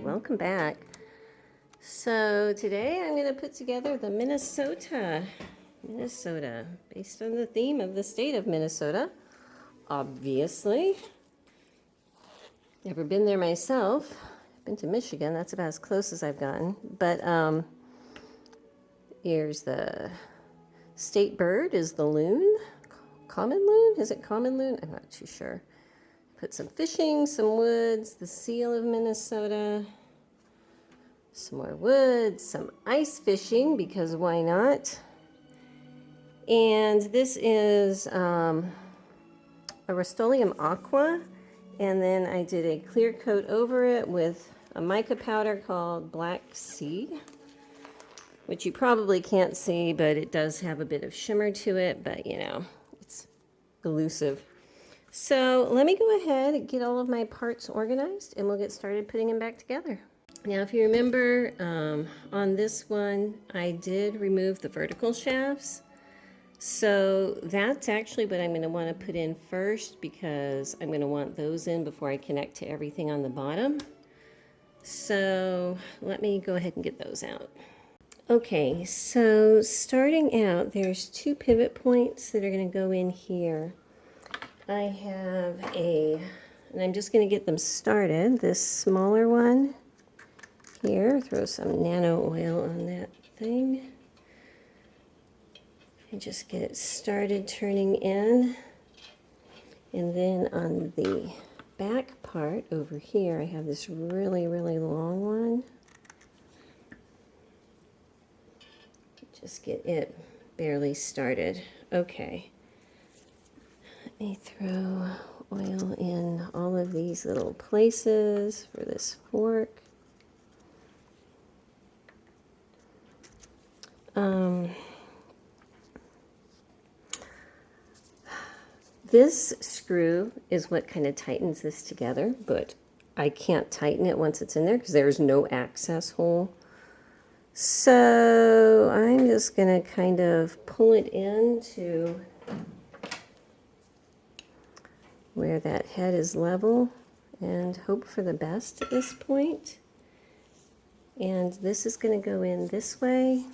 Welcome back. So today I'm going to put together the Minnesota, based on the theme of the state of Minnesota, obviously. Never been there myself. I've been to Michigan, that's about as close as I've gotten. But here's the state bird is the loon, common loon, is it common loon? I'm not too sure. Put some fishing, some woods, the seal of Minnesota, some more woods, some ice fishing, because why not? And this is a Rust-Oleum Aqua, and then I did a clear coat over it with a mica powder called Black Seed, which you probably can't see, but it does have a bit of shimmer to it, but you know, it's elusive. So let me go ahead and get all of my parts organized and we'll get started putting them back together. Now, if you remember, on this one, I did remove the vertical shafts. So that's actually what I'm going to want to put in first, because I'm going to want those in before I connect to everything on the bottom. So let me go ahead and get those out. Okay, so starting out, there's 2 pivot points that are going to go in here. I have and I'm just going to get them started, this smaller one here, throw some nano oil on that thing, and just get it started turning in. And then on the back part over here, I have this really, really long one. Just get it barely started. Okay. Let me throw oil in all of these little places for this fork. This screw is what kind of tightens this together, but I can't tighten it once it's in there because there's no access hole. So I'm just going to kind of pull it into where that head is level and hope for the best at this point. And this is going to go in this way.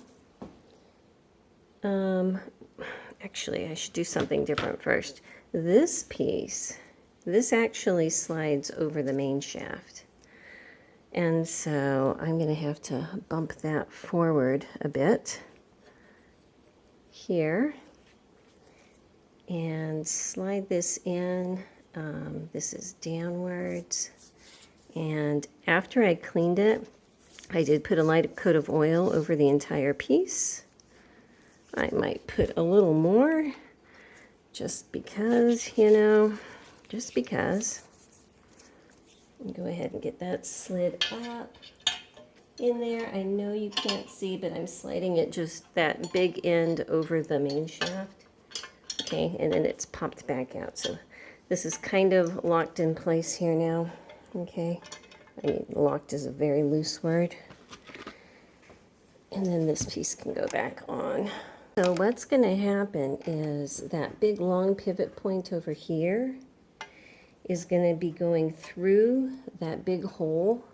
Actually, I should do something different first. This piece, this actually slides over the main shaft. And so I'm going to have to bump that forward a bit here and slide this in. This is downwards. And after I cleaned it, I did put a light coat of oil over the entire piece. I might put a little more just because, you know, just because. Go ahead and get that slid up in there. I know you can't see, but I'm sliding it just that big end over the main shaft. Okay, and then it's popped back out. So this is kind of locked in place here now. Okay, I mean, locked is a very loose word. And then this piece can go back on. So what's going to happen is that big long pivot point over here is going to be going through that big hole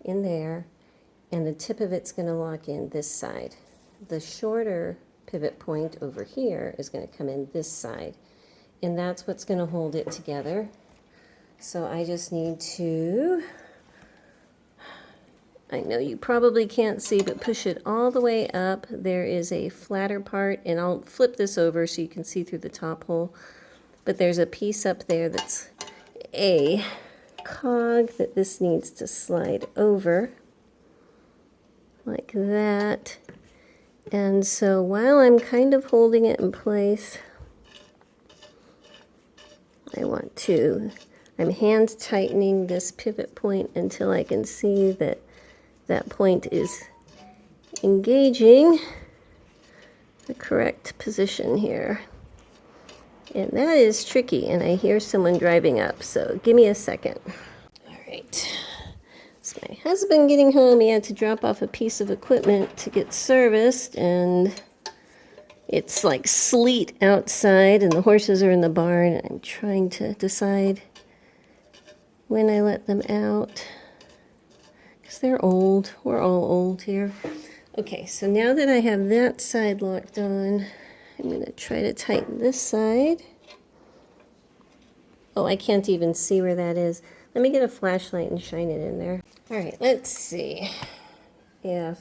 in there, and the tip of it's going to lock in this side. The shorter pivot point over here is going to come in this side, and that's what's going to hold it together. So I just need to I know you probably can't see, but push it all the way up. There is a flatter part, and I'll flip this over so you can see through the top hole. But there's a piece up there that's a cog that this needs to slide over like that. And so while I'm kind of holding it in place, I'm hand tightening this pivot point until I can see that that point is engaging the correct position here. And that is tricky, and I hear someone driving up, so give me a second. All right, it's my husband getting home. He had to drop off a piece of equipment to get serviced, and it's like sleet outside, and the horses are in the barn, and I'm trying to decide when I let them out, because they're old. We're all old here. Okay, so now that I have that side locked on, I'm going to try to tighten this side. Oh, I can't even see where that is. Let me get a flashlight and shine it in there. All right, let's see if,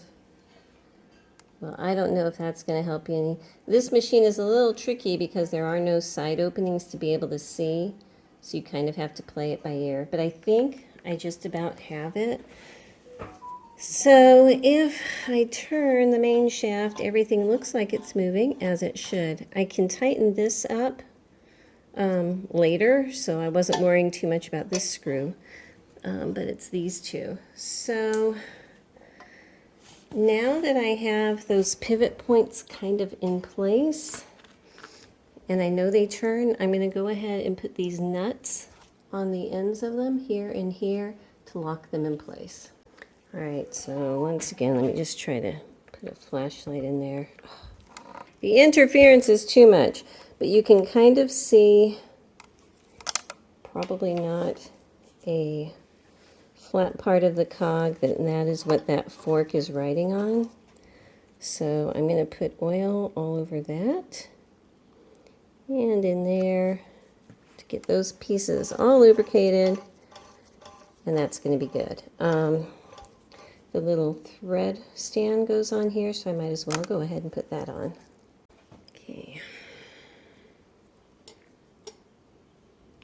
well, I don't know if that's going to help you any. This machine is a little tricky because there are no side openings to be able to see, so you kind of have to play it by ear. But I think I just about have it. So if I turn the main shaft, everything looks like it's moving, as it should. I can tighten this up later, so I wasn't worrying too much about this screw, but it's these two. So now that I have those pivot points kind of in place, and I know they turn, I'm going to go ahead and put these nuts on the ends of them, here and here, to lock them in place. All right, so once again, let me just try to put a flashlight in there. The interference is too much, but you can kind of see, probably not a flat part of the cog, and that is what that fork is riding on. So I'm going to put oil all over that and in there to get those pieces all lubricated, and that's going to be good. The little thread stand goes on here, so I might as well go ahead and put that on. Okay.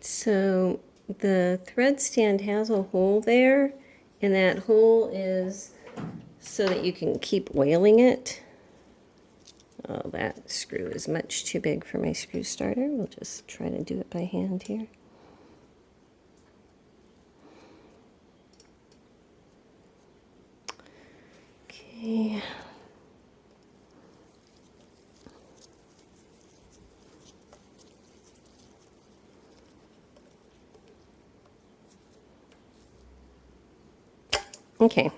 So the thread stand has a hole there, and that hole is so that you can keep oiling it. Oh, that screw is much too big for my screw starter. We'll just try to do it by hand here. Okay. Okay,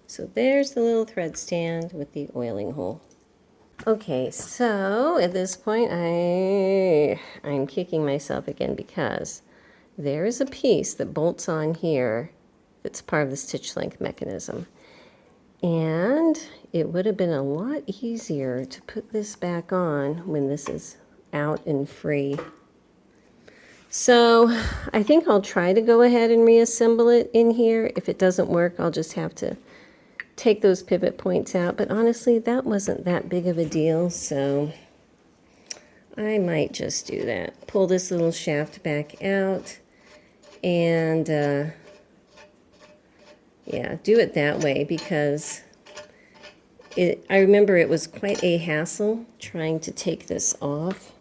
so there's the little thread stand with the oiling hole. Okay, so at this point I'm kicking myself again because there is a piece that bolts on here that's part of the stitch length mechanism. And it would have been a lot easier to put this back on when this is out and free. So I think I'll try to go ahead and reassemble it in here. If it doesn't work, I'll just have to take those pivot points out. But honestly, that wasn't that big of a deal, so I might just do that. Pull this little shaft back out and yeah, do it that way, because I remember it was quite a hassle trying to take this off.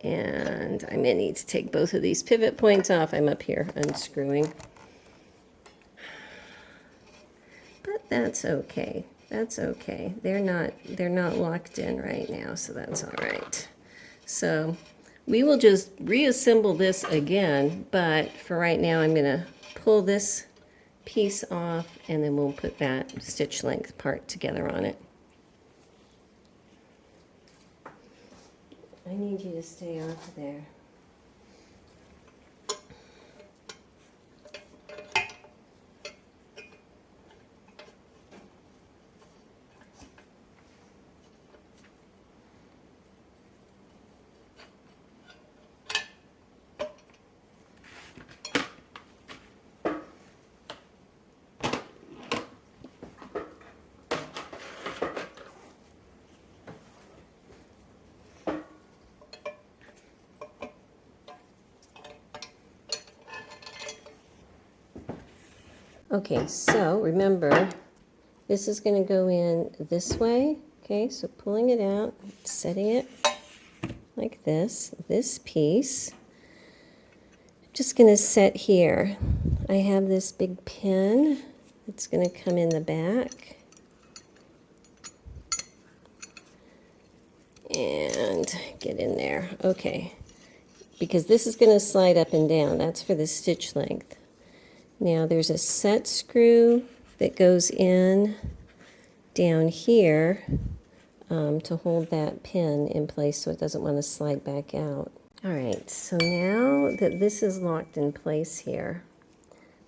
And I may need to take both of these pivot points off. I'm up here unscrewing. But that's okay. That's okay. They're not locked in right now, so that's all right. So we will just reassemble this again, but for right now I'm going to pull this piece off, and then we'll put that stitch length part together on it. I need you to stay off there. Okay, so remember, this is going to go in this way. Okay, so pulling it out, setting it like this piece. I'm just going to set here. I have this big pin that's going to come in the back. And get in there. Okay, because this is going to slide up and down. That's for the stitch length. Now there's a set screw that goes in down here to hold that pin in place so it doesn't want to slide back out. All right, so now that this is locked in place here,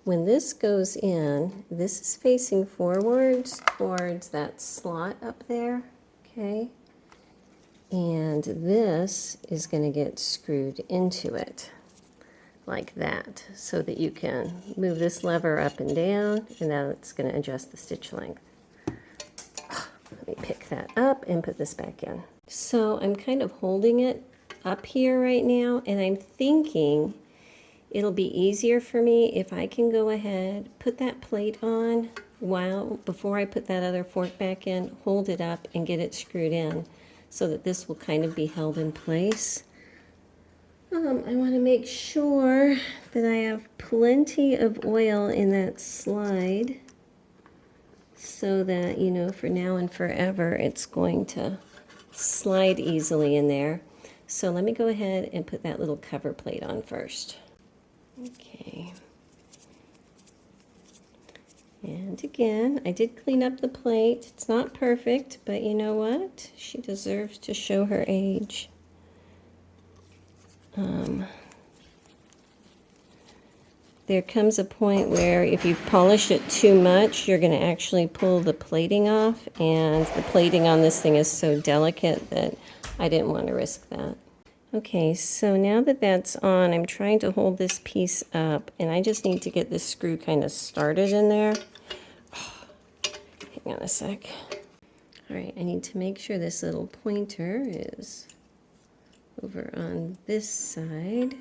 when this goes in, this is facing forwards towards that slot up there, okay? And this is going to get screwed into it like that so that you can move this lever up and down, and now it's going to adjust the stitch length. Let me pick that up and put this back in. So I'm kind of holding it up here right now, and I'm thinking it'll be easier for me if I can go ahead, put that plate on before I put that other fork back in, hold it up and get it screwed in so that this will kind of be held in place. I want to make sure that I have plenty of oil in that slide so that, you know, for now and forever, it's going to slide easily in there. So let me go ahead and put that little cover plate on first. Okay. And again, I did clean up the plate. It's not perfect, but you know what? She deserves to show her age. There comes a point where if you polish it too much, you're going to actually pull the plating off, and the plating on this thing is so delicate that I didn't want to risk that. Okay, so now that that's on, I'm trying to hold this piece up, and I just need to get this screw kind of started in there. Hang on a sec. All right, I need to make sure this little pointer is over on this side.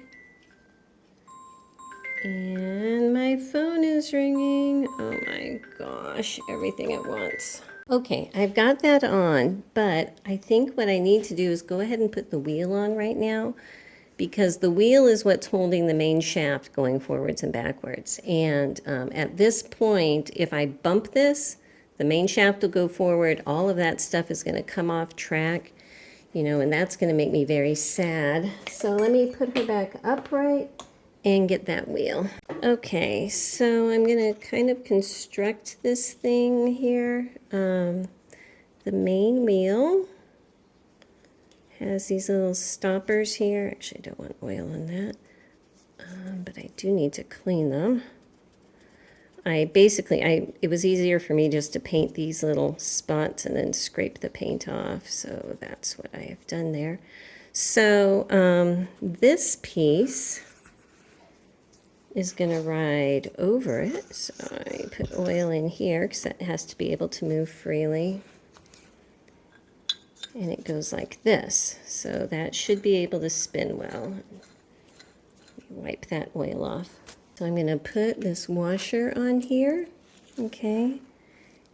And my phone is ringing. Oh my gosh, everything at once. Okay, I've got that on, but I think what I need to do is go ahead and put the wheel on right now, because the wheel is what's holding the main shaft going forwards and backwards. And at this point, if I bump this, the main shaft will go forward. All of that stuff is going to come off track, you know, and that's going to make me very sad. So let me put her back upright and get that wheel. Okay, so I'm going to kind of construct this thing here. The main wheel has these little stoppers here. Actually, I don't want oil on that, but I do need to clean them. It was easier for me just to paint these little spots and then scrape the paint off, so that's what I have done there. So this piece is going to ride over it. So I put oil in here because that has to be able to move freely. And it goes like this. So that should be able to spin well. Wipe that oil off. So I'm going to put this washer on here. Okay.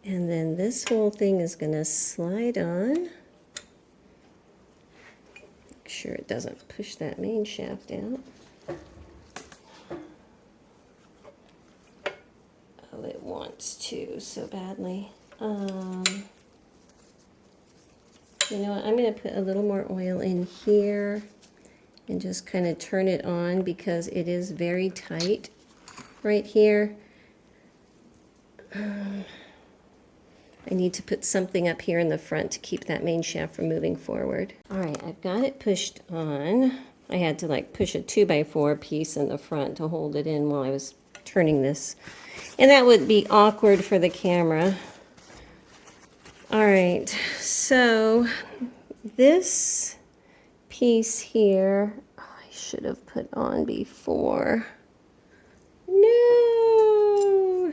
And then this whole thing is going to slide on. Make sure it doesn't push that main shaft out. Oh, it wants to so badly. You know what? I'm going to put a little more oil in here and just kind of turn it on because it is very tight right here. I need to put something up here in the front to keep that main shaft from moving forward. All right, I've got it pushed on. I had to like push a 2x4 piece in the front to hold it in while I was turning this. And that would be awkward for the camera. All right, so this piece here, I should have put on before. No.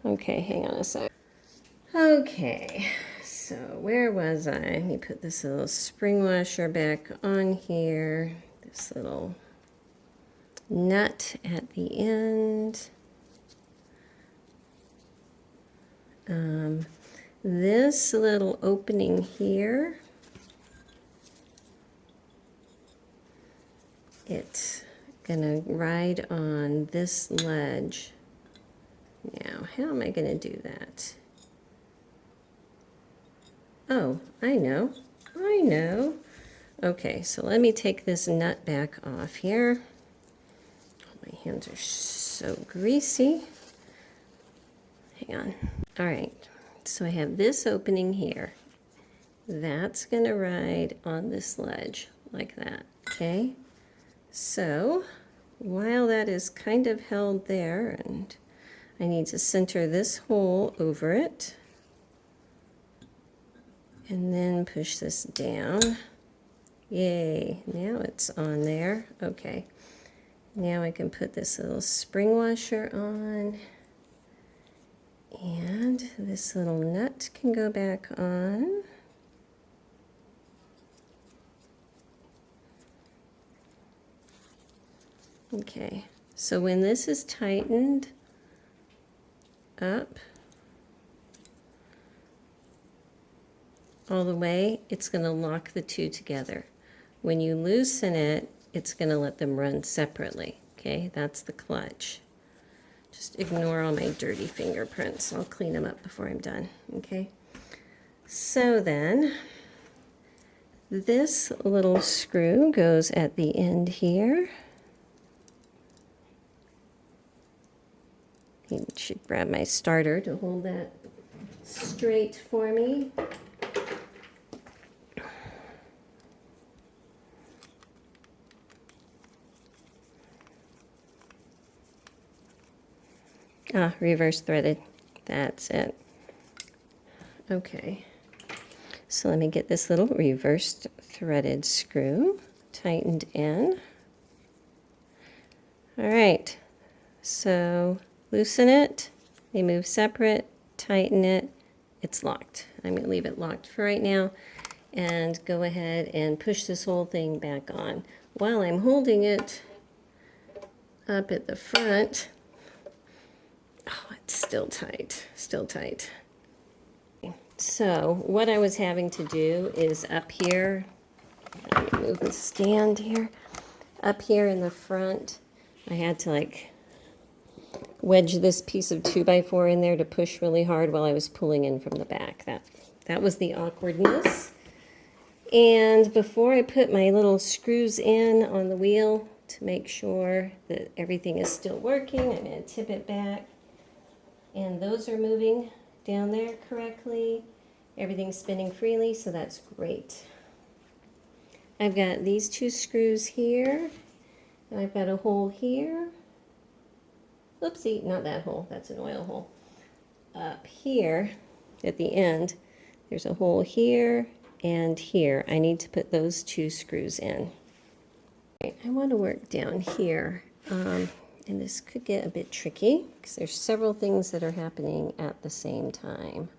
Okay, hang on a sec. Okay, so where was I? Let me put this little spring washer back on here. This little nut at the end. This little opening here, it's gonna ride on this ledge. Now, how am I gonna do that? Oh, I know. Okay, so let me take this nut back off here. My hands are so greasy. Hang on. All right, so I have this opening here. That's gonna ride on this ledge like that, okay? So while that is kind of held there, and I need to center this hole over it, and then push this down. Yay, now it's on there. Okay, now I can put this little spring washer on, and this little nut can go back on. Okay, so when this is tightened up all the way, it's going to lock the two together. When you loosen it, it's going to let them run separately. Okay, that's the clutch. Just ignore all my dirty fingerprints. I'll clean them up before I'm done. Okay, so then this little screw goes at the end here. You should grab my starter to hold that straight for me. Ah, reverse threaded. That's it. Okay. So let me get this little reversed threaded screw tightened in. All right. So loosen it. They move separate. Tighten it. It's locked. I'm going to leave it locked for right now and go ahead and push this whole thing back on. While I'm holding it up at the front, oh, it's still tight, still tight. So what I was having to do is up here, let me move the stand here, up here in the front, I had to like wedge this piece of 2x4 in there to push really hard while I was pulling in from the back. That was the awkwardness. And before I put my little screws in on the wheel to make sure that everything is still working, I'm going to tip it back. And those are moving down there correctly. Everything's spinning freely, so that's great. I've got these two screws here, and I've got a hole here. Oopsie, not that hole, that's an oil hole. Up here at the end, there's a hole here and here. I need to put those two screws in. I want to work down here. And this could get a bit tricky because there's several things that are happening at the same time.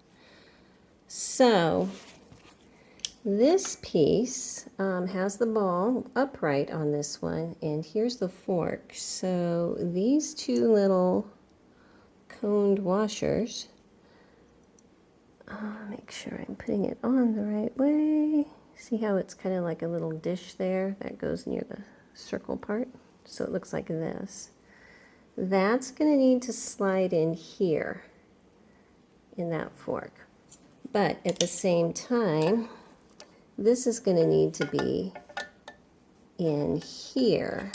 So this piece has the ball upright on this one, and here's the fork. So these two little coned washers, make sure I'm putting it on the right way. See how it's kind of like a little dish there that goes near the circle part? So it looks like this. That's going to need to slide in here in that fork. But at the same time, this is going to need to be in here.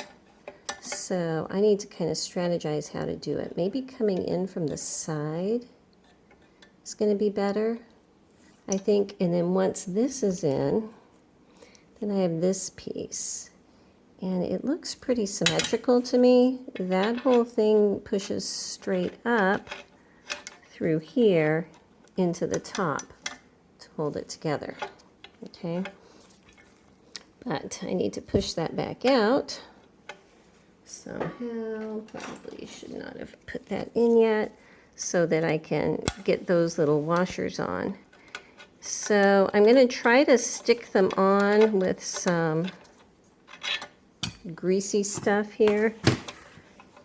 So I need to kind of strategize how to do it. Maybe coming in from the side is going to be better, I think. And then once this is in, then I have this piece. And it looks pretty symmetrical to me. That whole thing pushes straight up through here into the top to hold it together. Okay. But I need to push that back out somehow. Probably should not have put that in yet, so that I can get those little washers on. So I'm going to try to stick them on with some greasy stuff here.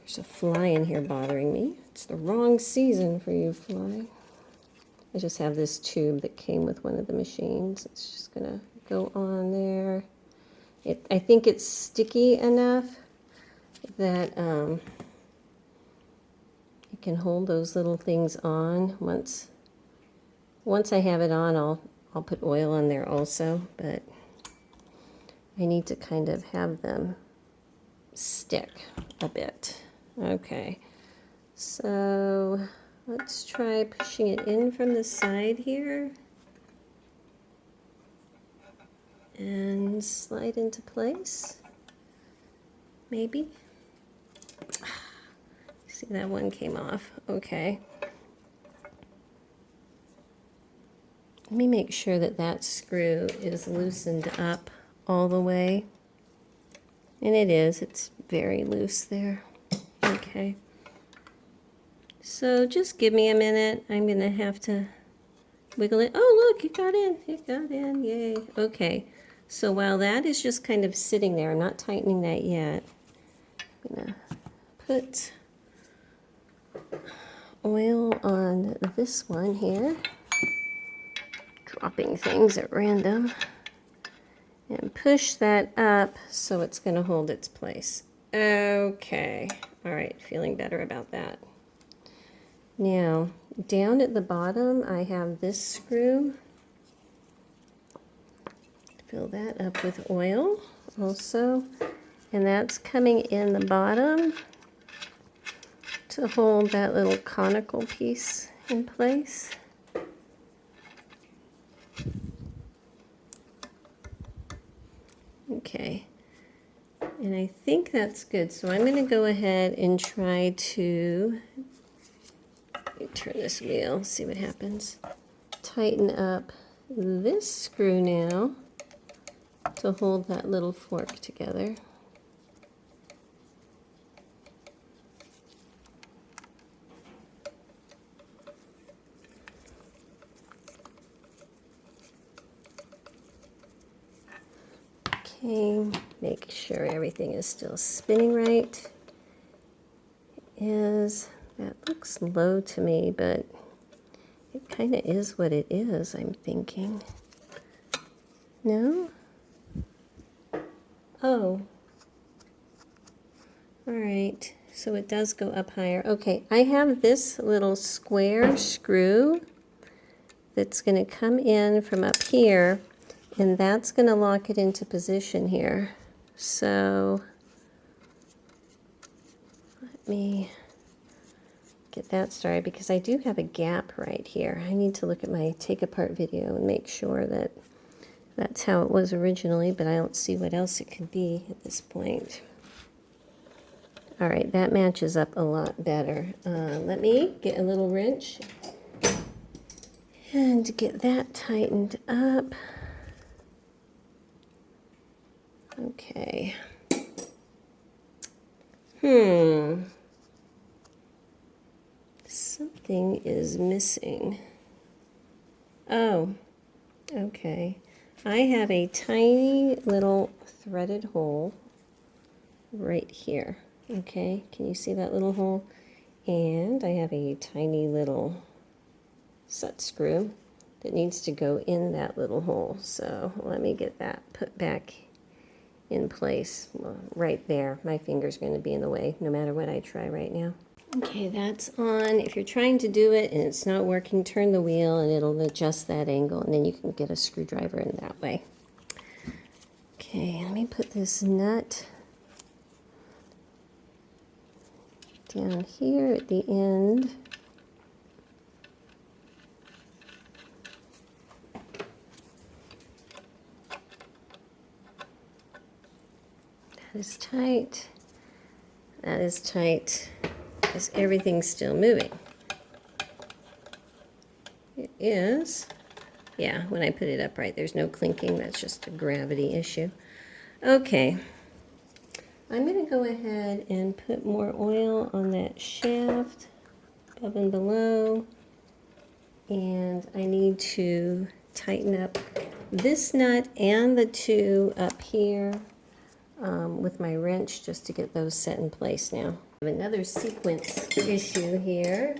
There's a fly in here bothering me. It's the wrong season for you, fly. I just have this tube that came with one of the machines. It's just gonna go on there. I think it's sticky enough that it can hold those little things on. Once I have it on, I'll put oil on there also, but I need to kind of have them stick a bit. Okay, so let's try pushing it in from the side here and slide into place, maybe. See, that one came off. Okay. Let me make sure that that screw is loosened up all the way. And it is. It's very loose there. Okay. So just give me a minute. I'm going to have to wiggle it. Oh, look, it got in. It got in. Yay. Okay. So while that is just kind of sitting there, I'm not tightening that yet. I'm going to put oil on this one here. Dropping things at random. And push that up so it's going to hold its place. Okay. All right. Feeling better about that. Now, down at the bottom, I have this screw. Fill that up with oil also. And that's coming in the bottom to hold that little conical piece in place. Okay. And I think that's good. So I'm going to go ahead and try to turn this wheel, see what happens. Tighten up this screw now to hold that little fork together. Okay, make sure everything is still spinning right. It is. That looks low to me, but it kind of is what it is, I'm thinking. No? Oh. All right, so it does go up higher. Okay, I have this little square screw that's going to come in from up here, and that's going to lock it into position here. So let me get that started, because I do have a gap right here. I need to look at my take apart video and make sure that that's how it was originally, but I don't see what else it could be at this point. All right, that matches up a lot better. Let me get a little wrench and get that tightened up. Okay. Something is missing. Oh, okay. I have a tiny little threaded hole right here. Okay, can you see that little hole? And I have a tiny little set screw that needs to go in that little hole. So let me get that put back in place. Well, right there. My finger's going to be in the way no matter what I try right now. Okay, that's on. If you're trying to do it and it's not working, turn the wheel and it'll adjust that angle, and then you can get a screwdriver in that way. Okay, let me put this nut down here at the end. That is tight. That is tight. Because everything's still moving. It is. Yeah, when I put it upright, there's no clinking. That's just a gravity issue. Okay. I'm going to go ahead and put more oil on that shaft above and below. And I need to tighten up this nut and the two up here with my wrench just to get those set in place now. I have another sequence issue here.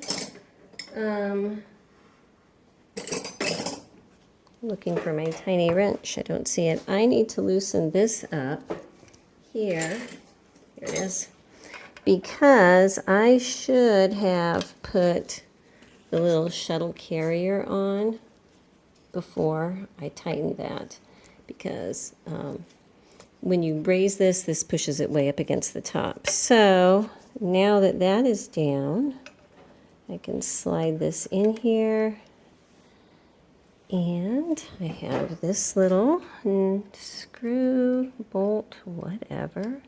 Looking for my tiny wrench. I don't see it. I need to loosen this up here. Here it is. Because I should have put the little shuttle carrier on before I tightened that. Because when you raise this, this pushes it way up against the top. So now that that is down, I can slide this in here. And I have this little screw, bolt, whatever.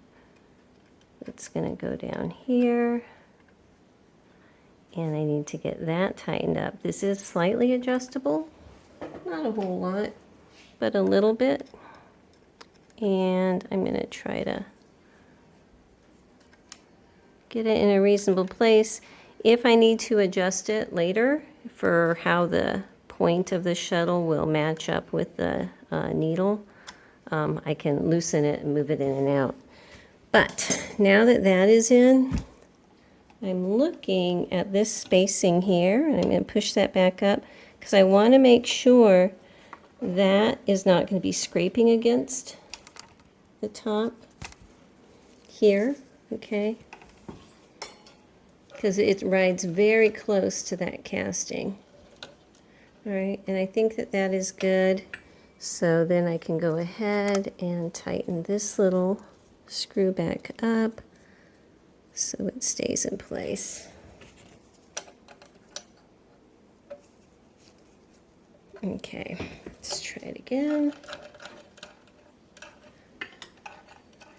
It's going to go down here. And I need to get that tightened up. This is slightly adjustable. Not a whole lot, but a little bit. And I'm going to try to get it in a reasonable place. If I need to adjust it later for how the point of the shuttle will match up with the needle, I can loosen it and move it in and out. But now that that is in, I'm looking at this spacing here, and I'm going to push that back up because I want to make sure that is not going to be scraping against the top here, okay? Because it rides very close to that casting. All right, and I think that that is good. So then I can go ahead and tighten this little screw back up so it stays in place. Okay, let's try it again.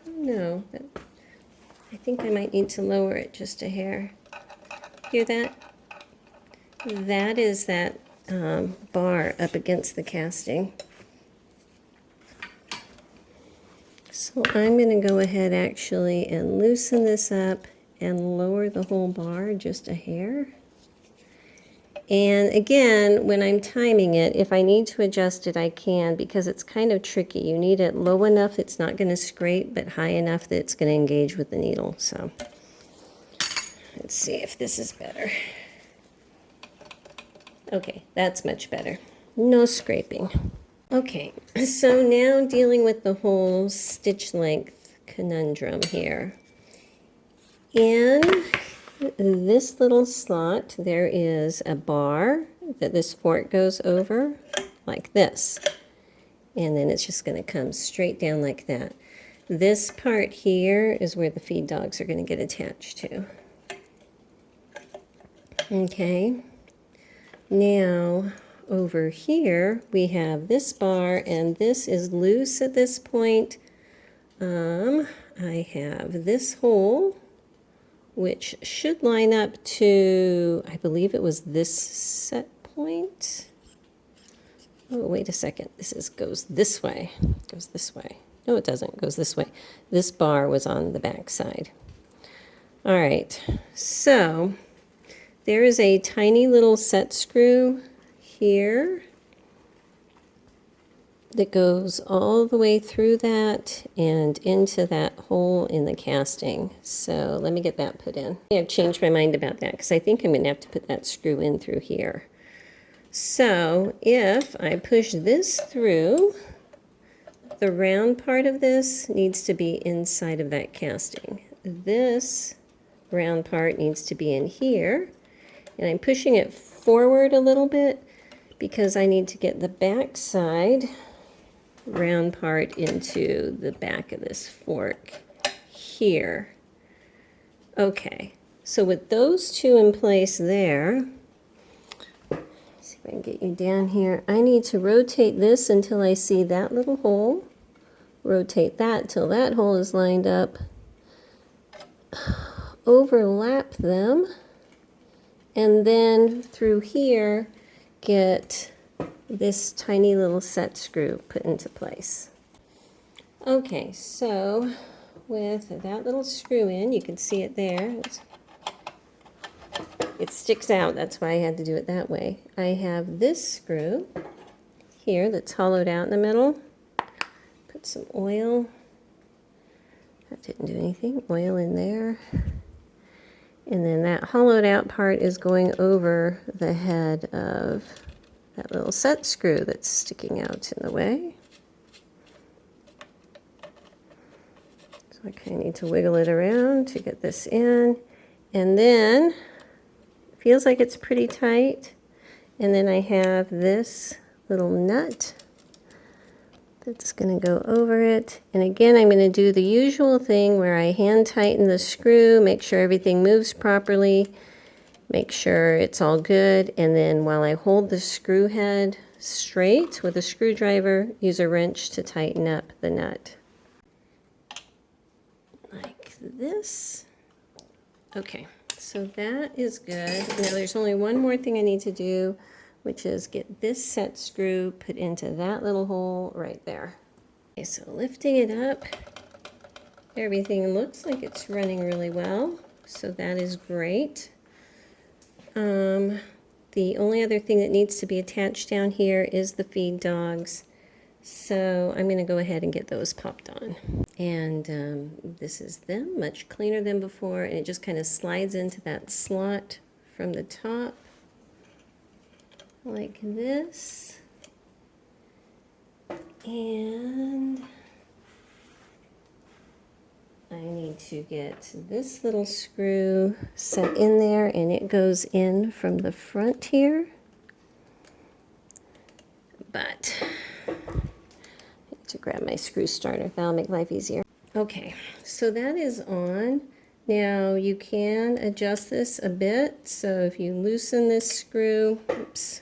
No, I think I might need to lower it just a hair. Hear that? That is that bar up against the casting. So I'm going to go ahead actually and loosen this up and lower the whole bar just a hair. And again, when I'm timing it, if I need to adjust it, I can, because it's kind of tricky. You need it low enough it's not going to scrape, but high enough that it's going to engage with the needle. So let's see if this is better. Okay, that's much better. No scraping. Okay, so now dealing with the whole stitch length conundrum here. In this little slot, there is a bar that this fork goes over, like this. And then it's just going to come straight down like that. This part here is where the feed dogs are going to get attached to. Okay. Now, over here, we have this bar, and this is loose at this point. I have this hole, which should line up to, I believe it was this set point. Oh, wait a second. Goes this way. Goes this way. No, it doesn't. It goes this way. This bar was on the back side. All right. So there is a tiny little set screw here that goes all the way through that and into that hole in the casting. So let me get that put in. I've changed my mind about that because I think I'm going to have to put that screw in through here. So if I push this through, the round part of this needs to be inside of that casting. This round part needs to be in here. And I'm pushing it forward a little bit because I need to get the back side round part into the back of this fork here. Okay, so with those two in place there, let's see if I can get you down here. I need to rotate this until I see that little hole. Rotate that till that hole is lined up. Overlap them. And then through here, get this tiny little set screw put into place. Okay, so with that little screw in, you can see it there. It sticks out, that's why I had to do it that way. I have this screw here that's hollowed out in the middle. Put some oil That didn't do anything. Oil in there. And then that hollowed out part is going over the head of that little set screw that's sticking out in the way. So I kind of need to wiggle it around to get this in. And then it feels like it's pretty tight. And then I have this little nut that's going to go over it. And again, I'm going to do the usual thing where I hand tighten the screw, make sure everything moves properly, make sure it's all good. And then while I hold the screw head straight with a screwdriver, use a wrench to tighten up the nut. Like this. Okay, so that is good. Now there's only one more thing I need to do, which is get this set screw put into that little hole right there. Okay, so lifting it up, everything looks like it's running really well, so that is great. The only other thing that needs to be attached down here is the feed dogs, so I'm going to go ahead and get those popped on. And this is them, much cleaner than before, and it just kind of slides into that slot from the top. Like this, and I need to get this little screw set in there, and it goes in from the front here, but I need to grab my screw starter. That'll make life easier. Okay, so that is on. Now you can adjust this a bit, so if you loosen this screw, oops,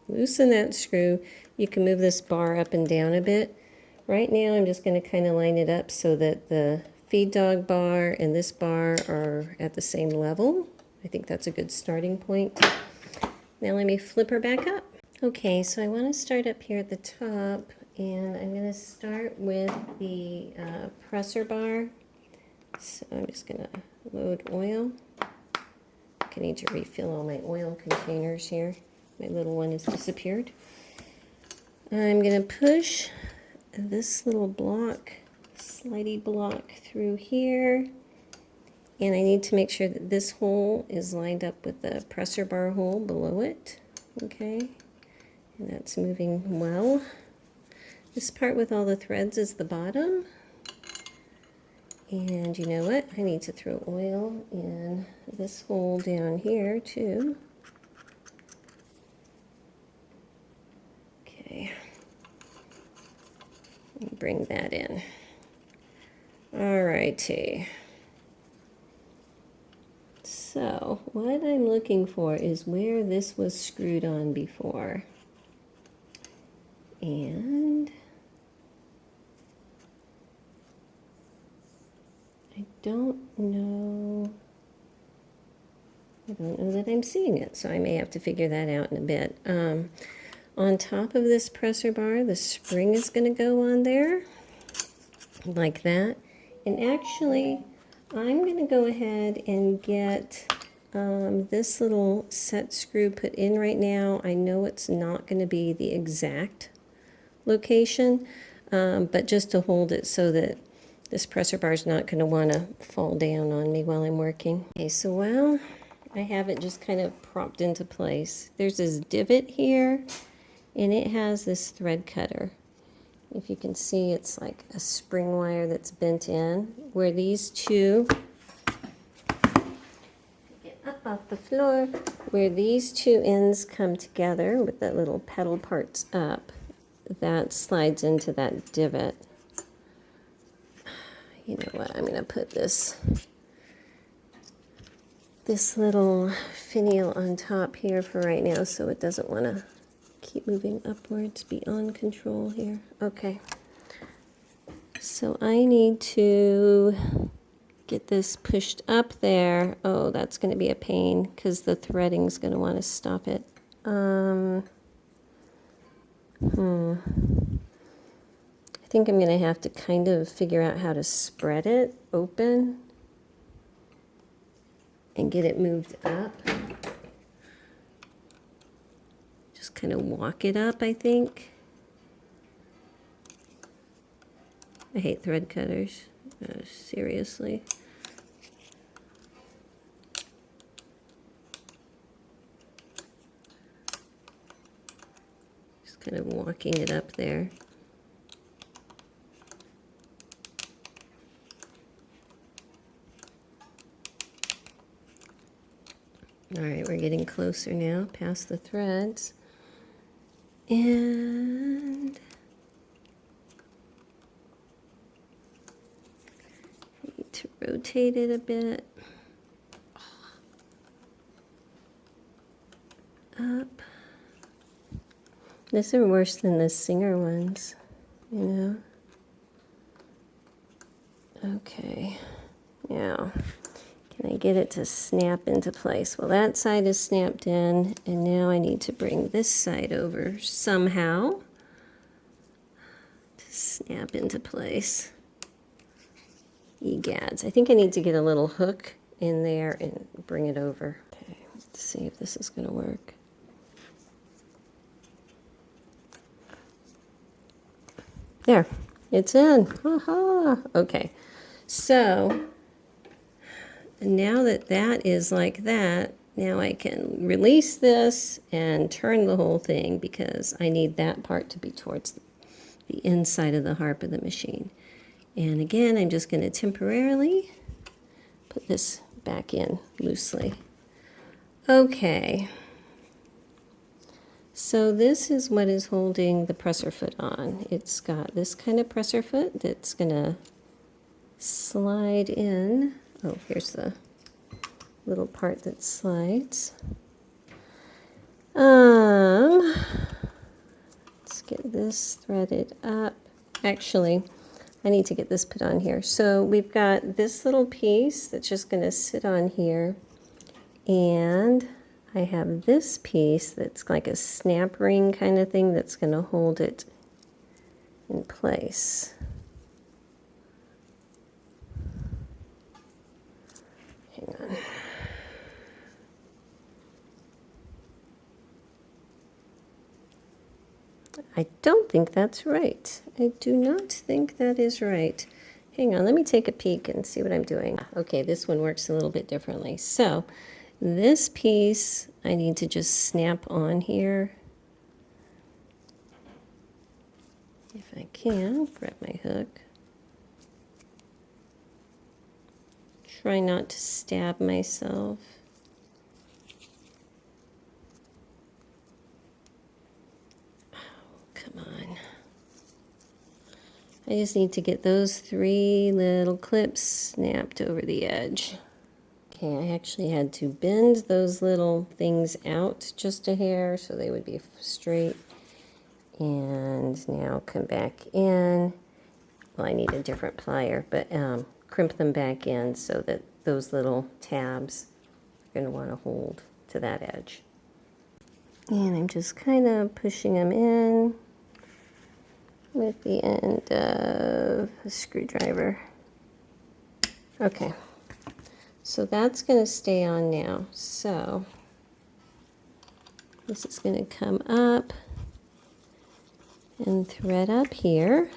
loosen that screw, you can move this bar up and down a bit. Right now I'm just going to kind of line it up so that the feed dog bar and this bar are at the same level. I think that's a good starting point. Now let me flip her back up. Okay, so I want to start up here at the top, and I'm going to start with the presser bar. So I'm just going to load oil. I need to refill all my oil containers here. My little one has disappeared. I'm going to push this little block, slidey block through here. And I need to make sure that this hole is lined up with the presser bar hole below it. Okay, and that's moving well. This part with all the threads is the bottom. And you know what? I need to throw oil in this hole down here too. Bring that in. Alrighty. So what I'm looking for is where this was screwed on before. And I don't know that I'm seeing it, so I may have to figure that out in a bit. On top of this presser bar, the spring is going to go on there, like that. And actually, I'm going to go ahead and get this little set screw put in right now. I know it's not going to be the exact location, but just to hold it so that this presser bar is not going to want to fall down on me while I'm working. Okay, so while I have it just kind of propped into place, there's this divot here. And it has this thread cutter. If you can see, it's like a spring wire that's bent in, where these two, get up off the floor, where these two ends come together with that little pedal parts up, that slides into that divot. You know what, I'm going to put this little finial on top here for right now so it doesn't want to keep moving upwards beyond control here. Okay. So I need to get this pushed up there. Oh, that's going to be a pain because the threading is going to want to stop it. I think I'm going to have to kind of figure out how to spread it open and get it moved up. Just kind of walk it up, I think. I hate thread cutters. Seriously. Just kind of walking it up there. All right, we're getting closer now, past the threads. And need to rotate it a bit. Up. These are worse than the Singer ones, you know. Okay, now, can I get it to snap into place? Well, that side is snapped in, and now I need to bring this side over somehow to snap into place. �ហ្�𝐤𝐵𝐷𝑠. I think I need to get a little hook in there and bring it over. Okay, let's see if this is going to work. There, it's in. Aha! Okay, so now that that is like that, now I can release this and turn the whole thing because I need that part to be towards the inside of the harp of the machine. And again, I'm just going to temporarily put this back in loosely. Okay. So this is what is holding the presser foot on. It's got this kind of presser foot that's going to slide in. Oh, here's the little part that slides. Let's get this threaded up. Actually, I need to get this put on here. So we've got this little piece that's just going to sit on here, and I have this piece that's like a snap ring kind of thing that's going to hold it in place. Hang on. I don't think that's right. I do not think that is right. Hang on, let me take a peek and see what I'm doing. Okay, this one works a little bit differently. So this piece I need to just snap on here. If I can, grab my hook. Try not to stab myself. Oh, come on. I just need to get those 3 little clips snapped over the edge. Okay, I actually had to bend those little things out just a hair so they would be straight. And now come back in. Well, I need a different plier, but crimp them back in so that those little tabs are going to want to hold to that edge. And I'm just kind of pushing them in with the end of a screwdriver. Okay, so that's going to stay on now. So this is going to come up and thread up here.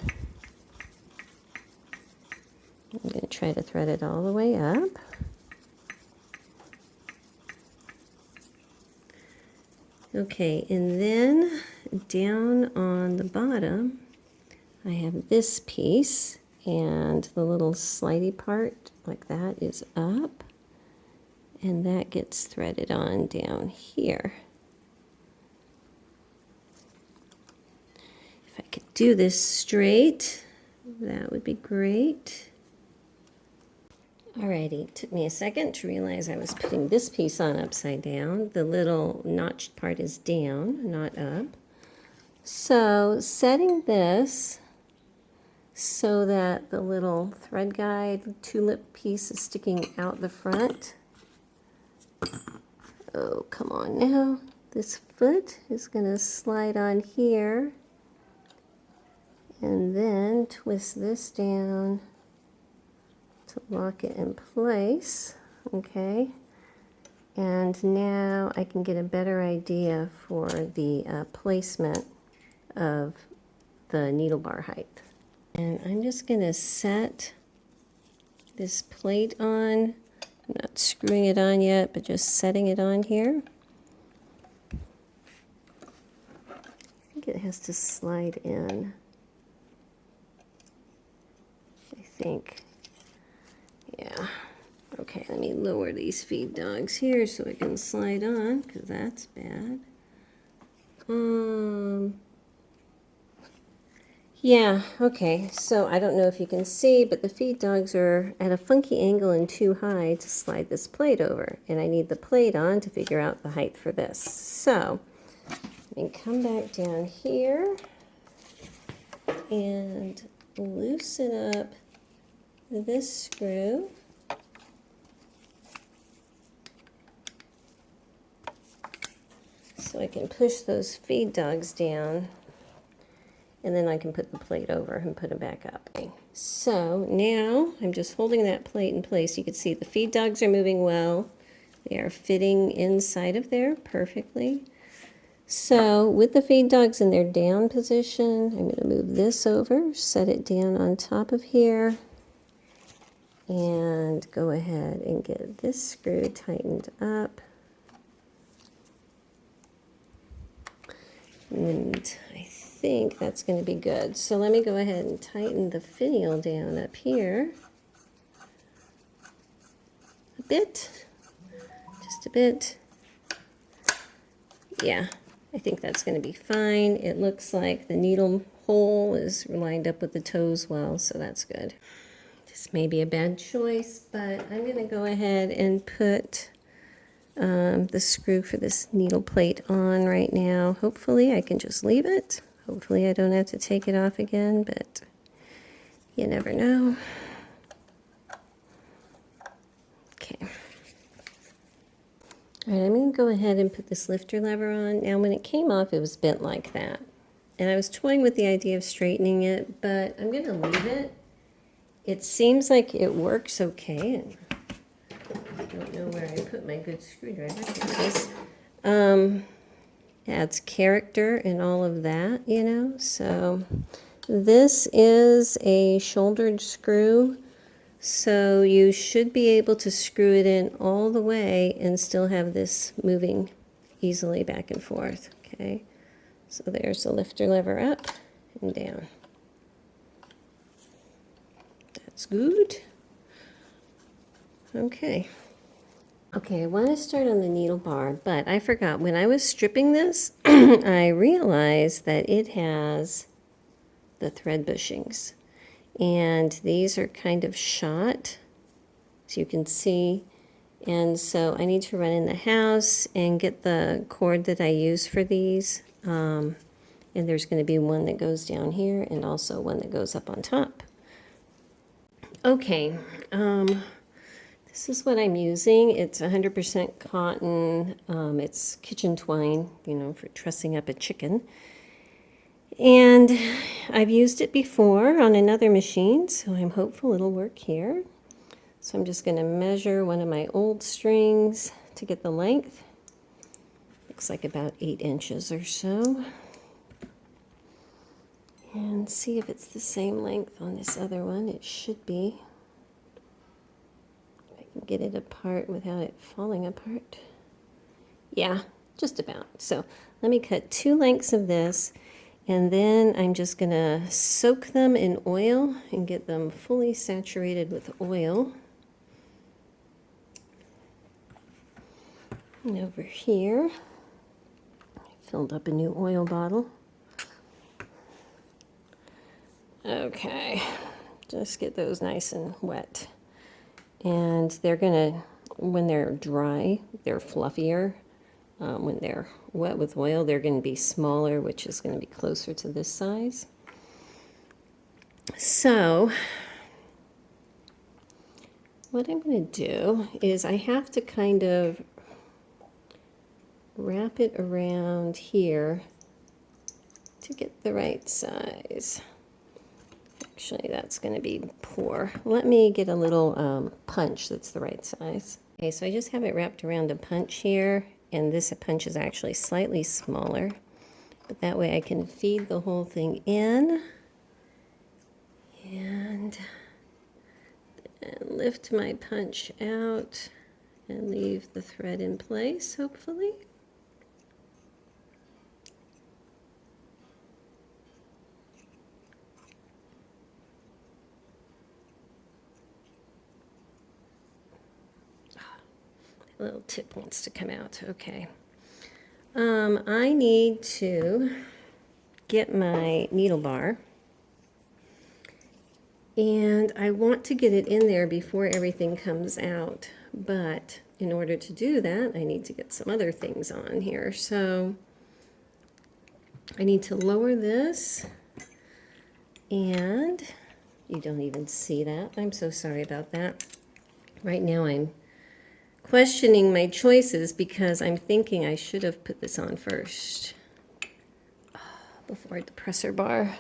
I'm going to try to thread it all the way up. Okay, and then down on the bottom, I have this piece, and the little slidey part like that is up, and that gets threaded on down here. If I could do this straight, that would be great. Alrighty, it took me a second to realize I was putting this piece on upside down. The little notched part is down, not up. So setting this so that the little thread guide tulip piece is sticking out the front. Oh, come on now. This foot is going to slide on here and then twist this down to lock it in place. Okay, and now I can get a better idea for the placement of the needle bar height. And I'm just going to set this plate on. I'm not screwing it on yet, but just setting it on here. I think it has to slide in. I think. Yeah. Okay, let me lower these feed dogs here so it can slide on, because that's bad. Yeah, okay, so I don't know if you can see, but the feed dogs are at a funky angle and too high to slide this plate over. And I need the plate on to figure out the height for this. So, let me come back down here and loosen up this screw. So I can push those feed dogs down, and then I can put the plate over and put it back up. So now I'm just holding that plate in place. You can see the feed dogs are moving well. They are fitting inside of there perfectly. So with the feed dogs in their down position, I'm going to move this over, set it down on top of here, and go ahead and get this screw tightened up. And I think that's going to be good. So let me go ahead and tighten the finial down up here a bit, just a bit. Yeah, I think that's going to be fine. It looks like the needle hole is lined up with the toes well, so that's good. This may be a bad choice, but I'm going to go ahead and put the screw for this needle plate on right now. Hopefully I can just leave it. Hopefully I don't have to take it off again, but you never know. Okay. All right, I'm going to go ahead and put this lifter lever on. Now when it came off, it was bent like that. And I was toying with the idea of straightening it, but I'm going to leave it. It seems like it works okay. I don't know where I put my good screwdriver. Here it is. Adds character and all of that, you know. So this is a shouldered screw, so you should be able to screw it in all the way and still have this moving easily back and forth. Okay, so there's the lifter lever up and down. That's good. Okay. Okay, I want to start on the needle bar, but I forgot. When I was stripping this, I realized that it has the thread bushings. And these are kind of shot, as you can see. And so I need to run in the house and get the cord that I use for these. And there's going to be one that goes down here and also one that goes up on top. Okay. This is what I'm using. It's 100% cotton. It's kitchen twine, you know, for trussing up a chicken. And I've used it before on another machine, so I'm hopeful it'll work here. So I'm just going to measure one of my old strings to get the length. Looks like about 8 inches or so. And see if it's the same length on this other one. It should be. Get it apart without it falling apart. Yeah, just about. So let me cut 2 lengths of this, and then I'm just going to soak them in oil and get them fully saturated with oil. And over here, I filled up a new oil bottle. Okay, just get those nice and wet. And they're gonna, when they're dry, they're fluffier. When they're wet with oil, they're gonna be smaller, which is gonna be closer to this size. So, what I'm gonna do is I have to kind of wrap it around here to get the right size. Actually, that's going to be poor. Let me get a little punch that's the right size. Okay, so I just have it wrapped around a punch here, and this punch is actually slightly smaller, but that way I can feed the whole thing in, And lift my punch out and leave the thread in place, hopefully. The little tip wants to come out. Okay. I need to get my needle bar, and I want to get it in there before everything comes out, but in order to do that I need to get some other things on here. So I need to lower this, and you don't even see that. I'm so sorry about that. Right now I'm questioning my choices because I'm thinking I should have put this on first before the presser bar.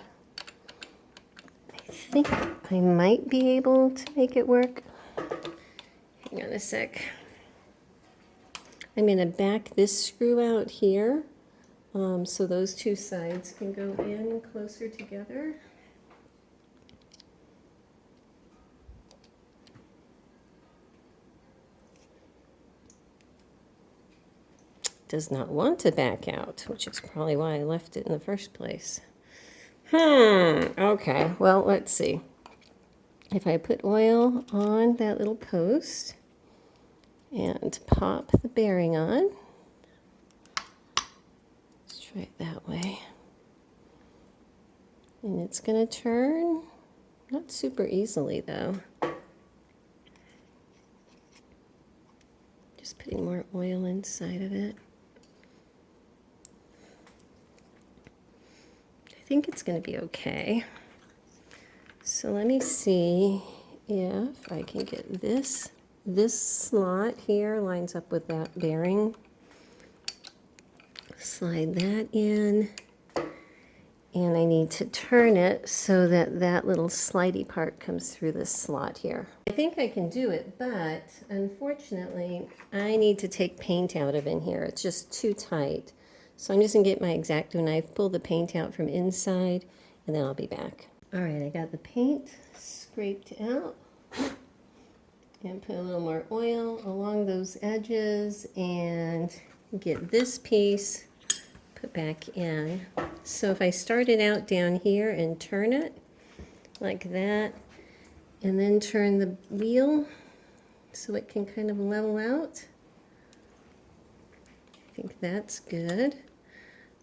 I think I might be able to make it work. Hang on a sec. I'm going to back this screw out here so those two sides can go in closer together. Does not want to back out, which is probably why I left it in the first place. Okay, well, let's see. If I put oil on that little post and pop the bearing on, let's try it that way. And it's going to turn, not super easily though. Just putting more oil inside of it. I think it's going to be okay. So let me see if I can get this slot here lines up with that bearing. Slide that in, and I need to turn it so that that little slidey part comes through this slot here. I think I can do it, but unfortunately I need to take paint out of in here. It's just too tight. So I'm just going to get my X-Acto knife, pull the paint out from inside, and then I'll be back. All right, I got the paint scraped out. And put a little more oil along those edges and get this piece put back in. So if I start it out down here and turn it like that, and then turn the wheel so it can kind of level out. I think that's good.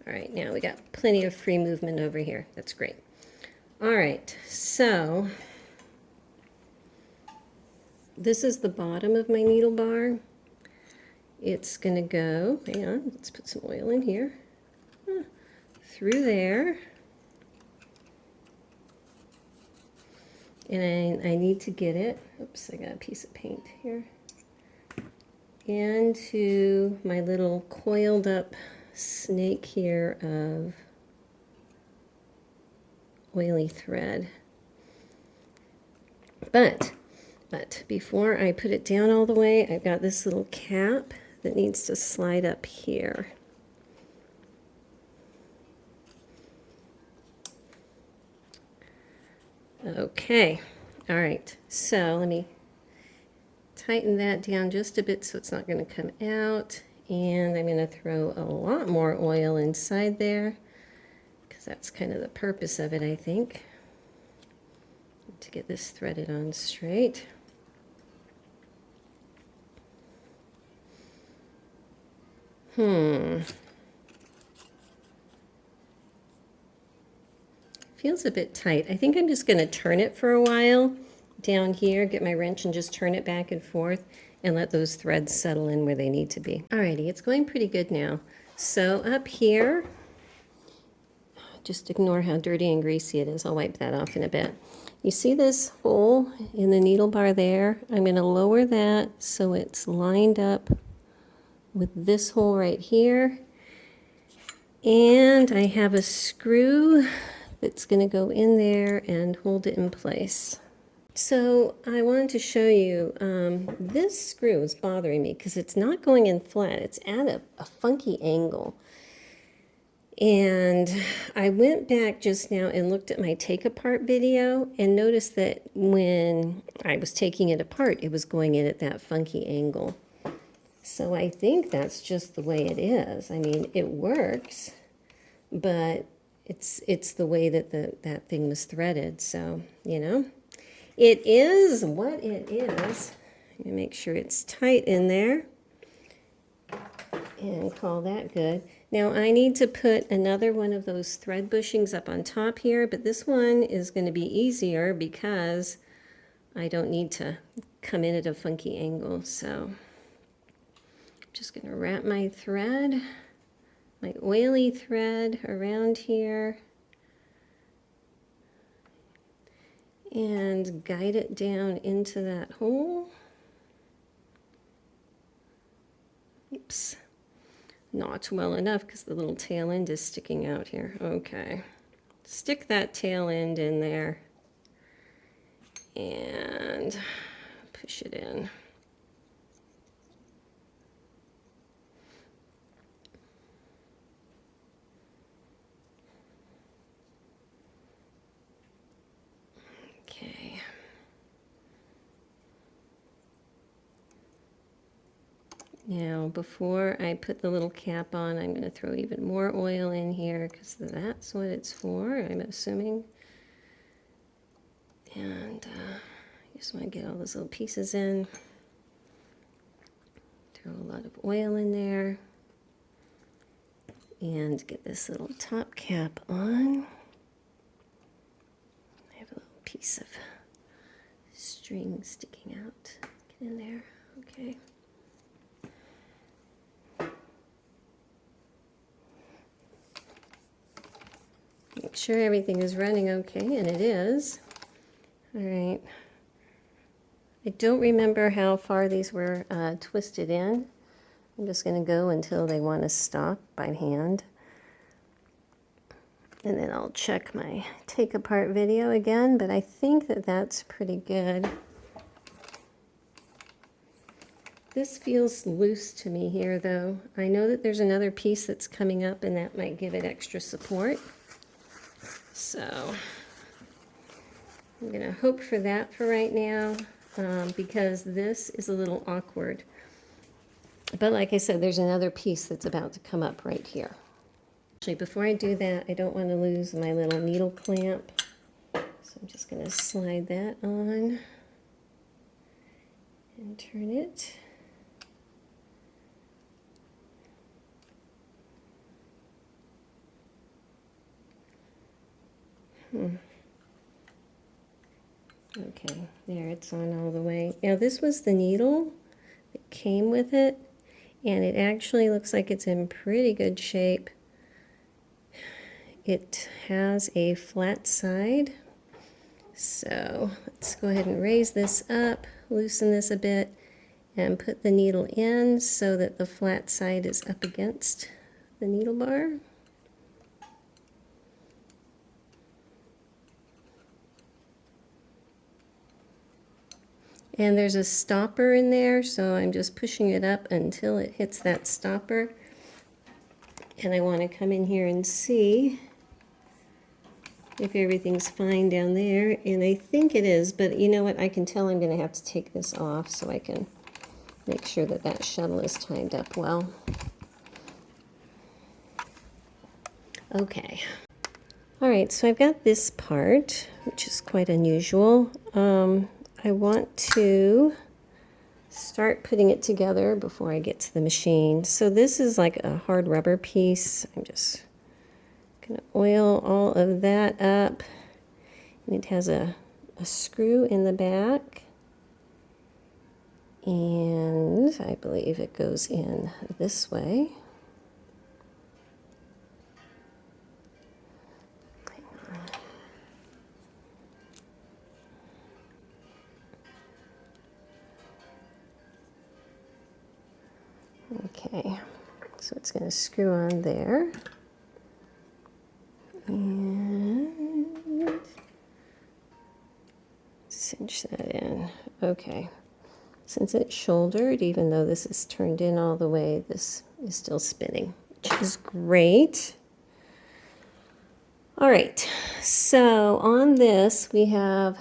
All right, now we got plenty of free movement over here. That's great. All right, so this is the bottom of my needle bar. It's going to go, hang on, let's put some oil in here, through there. And I need to get it, oops, I got a piece of paint here, into my little coiled up snake here of oily thread. But before I put it down all the way, I've got this little cap that needs to slide up here. Okay, all right, so let me tighten that down just a bit so it's not going to come out, and I'm going to throw a lot more oil inside there because that's kind of the purpose of it, I think, to get this threaded on straight. Feels a bit tight. I think I'm just going to turn it for a while down here, get my wrench and just turn it back and forth and let those threads settle in where they need to be. Alrighty, it's going pretty good now. So up here, just ignore how dirty and greasy it is. I'll wipe that off in a bit. You see this hole in the needle bar there? I'm going to lower that so it's lined up with this hole right here. And I have a screw that's going to go in there and hold it in place. So I wanted to show you, this screw is bothering me because it's not going in flat. It's at a funky angle. And I went back just now and looked at my take apart video and noticed that when I was taking it apart, it was going in at that funky angle. So I think that's just the way it is. I mean, it works, but it's the way that that thing was threaded. So, you know, it is what it is. Let me make sure it's tight in there and call that good. Now I need to put another one of those thread bushings up on top here, but this one is going to be easier because I don't need to come in at a funky angle. So I'm just going to wrap my thread, my oily thread around here and guide it down into that hole. Oops. Not well enough because the little tail end is sticking out here. Okay. Stick that tail end in there and push it in. Okay. Now, before I put the little cap on, I'm going to throw even more oil in here because that's what it's for, I'm assuming. And I just want to get all those little pieces in. Throw a lot of oil in there. And get this little top cap on. I have a little piece of string sticking out. Get in there. Okay. Make sure everything is running okay, and it is. All right. I don't remember how far these were twisted in. I'm just going to go until they want to stop by hand. And then I'll check my take apart video again, but I think that that's pretty good. This feels loose to me here, though. I know that there's another piece that's coming up, and that might give it extra support. So I'm going to hope for that for right now, because this is a little awkward. But like I said, there's another piece that's about to come up right here. Actually, before I do that, I don't want to lose my little needle clamp. So I'm just going to slide that on and turn it. Okay, there, it's on all the way. Now this was the needle that came with it, and it actually looks like it's in pretty good shape. It has a flat side, so let's go ahead and raise this up, loosen this a bit, and put the needle in so that the flat side is up against the needle bar. And there's a stopper in there, so I'm just pushing it up until it hits that stopper. And I want to come in here and see if everything's fine down there. And I think it is, but you know what? I can tell I'm going to have to take this off so I can make sure that that shuttle is timed up well. Okay. All right, so I've got this part, which is quite unusual. I want to start putting it together before I get to the machine. So this is like a hard rubber piece. I'm just going to oil all of that up. And it has a screw in the back. And I believe it goes in this way. Okay, so it's going to screw on there. And cinch that in. Okay. Since it's shouldered, even though this is turned in all the way, this is still spinning, which is great. All right, so on this we have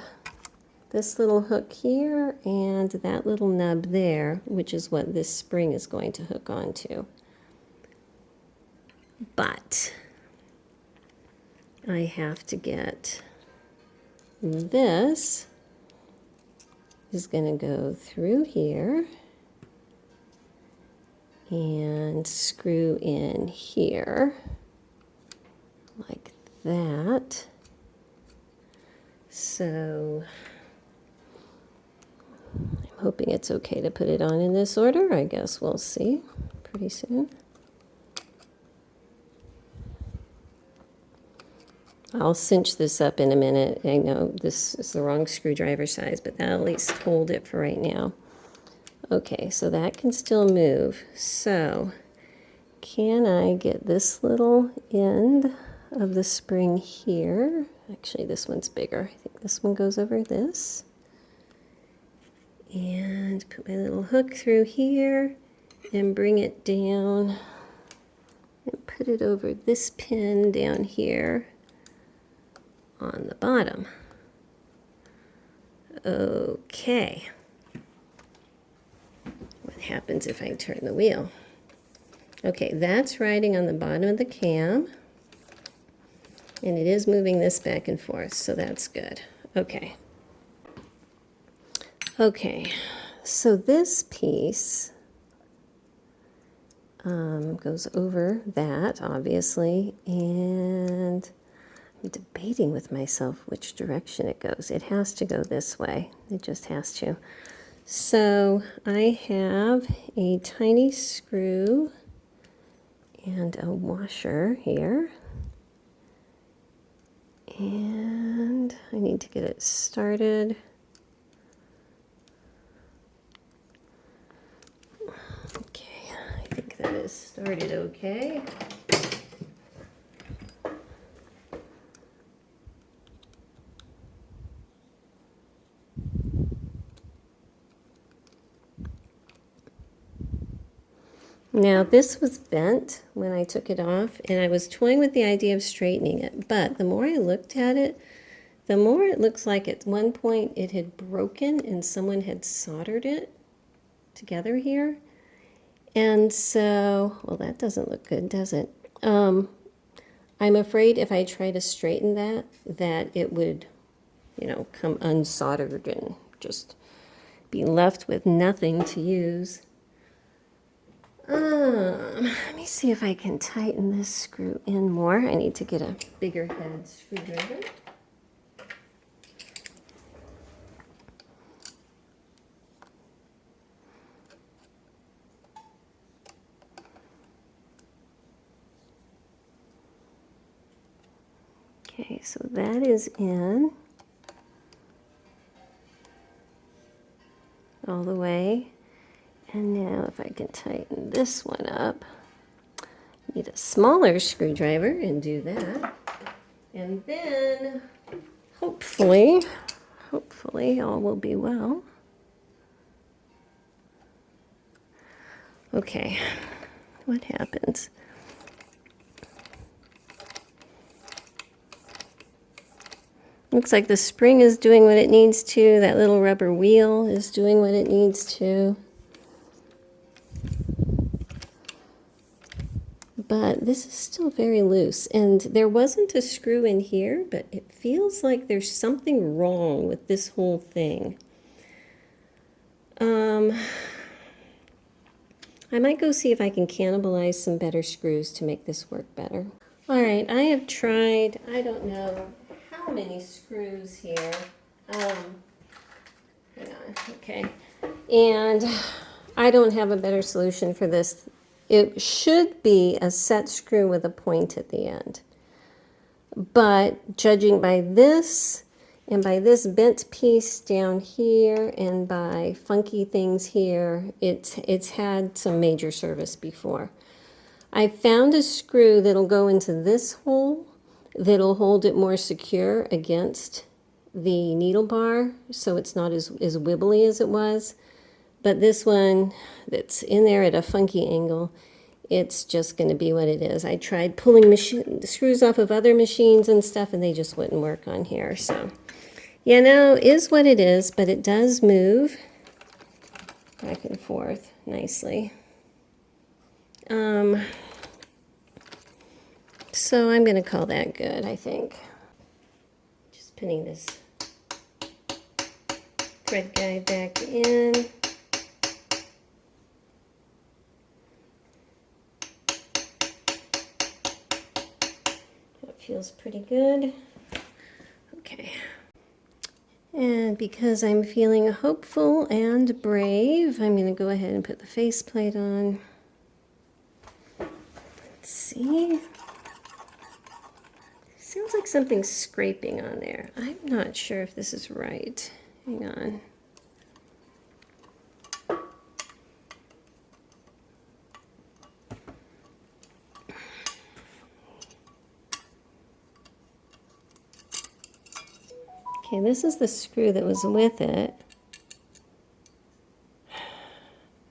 this little hook here and that little nub there, which is what this spring is going to hook onto. But I have to get this is going to go through here and screw in here like that. So I'm hoping it's okay to put it on in this order. I guess we'll see pretty soon. I'll cinch this up in a minute. I know this is the wrong screwdriver size, but that'll at least hold it for right now. Okay, so that can still move. So can I get this little end of the spring here? Actually, this one's bigger. I think this one goes over this. And put my little hook through here and bring it down and put it over this pin down here on the bottom. Okay. What happens if I turn the wheel? Okay, that's riding on the bottom of the cam. And it is moving this back and forth, so that's good. Okay. Okay, so this piece goes over that, obviously, and I'm debating with myself which direction it goes. It has to go this way. It just has to. So I have a tiny screw and a washer here. And I need to get it started. Okay, I think that is started okay. Now this was bent when I took it off, and I was toying with the idea of straightening it, but the more I looked at it, the more it looks like at one point it had broken and someone had soldered it together here. And so, well, that doesn't look good, does it? I'm afraid if I try to straighten that it would, you know, come unsoldered and just be left with nothing to use. Let me see if I can tighten this screw in more. I need to get a bigger head screwdriver. Okay, so that is in all the way. And now if I can tighten this one up, I need a smaller screwdriver and do that. And then hopefully all will be well. Okay, what happens? Looks like the spring is doing what it needs to. That little rubber wheel is doing what it needs to. But this is still very loose, and there wasn't a screw in here, but it feels like there's something wrong with this whole thing. I might go see if I can cannibalize some better screws to make this work better. All right, I have tried, I don't know how many screws here. Hang on, okay. And I don't have a better solution for this. It should be a set screw with a point at the end. But judging by this, and by this bent piece down here, and by funky things here, it's had some major service before. I found a screw that'll go into this hole, that'll hold it more secure against the needle bar, so it's not as wibbly as it was. But this one that's in there at a funky angle, it's just going to be what it is. I tried pulling the screws off of other machines and stuff, and they just wouldn't work on here. So, you know, is what it is, but it does move back and forth nicely. So I'm going to call that good, I think. Just putting this thread guide back in. That feels pretty good. Okay. And because I'm feeling hopeful and brave, I'm going to go ahead and put the faceplate on. Let's see. Sounds like something's scraping on there. I'm not sure if this is right. Hang on. Okay, this is the screw that was with it.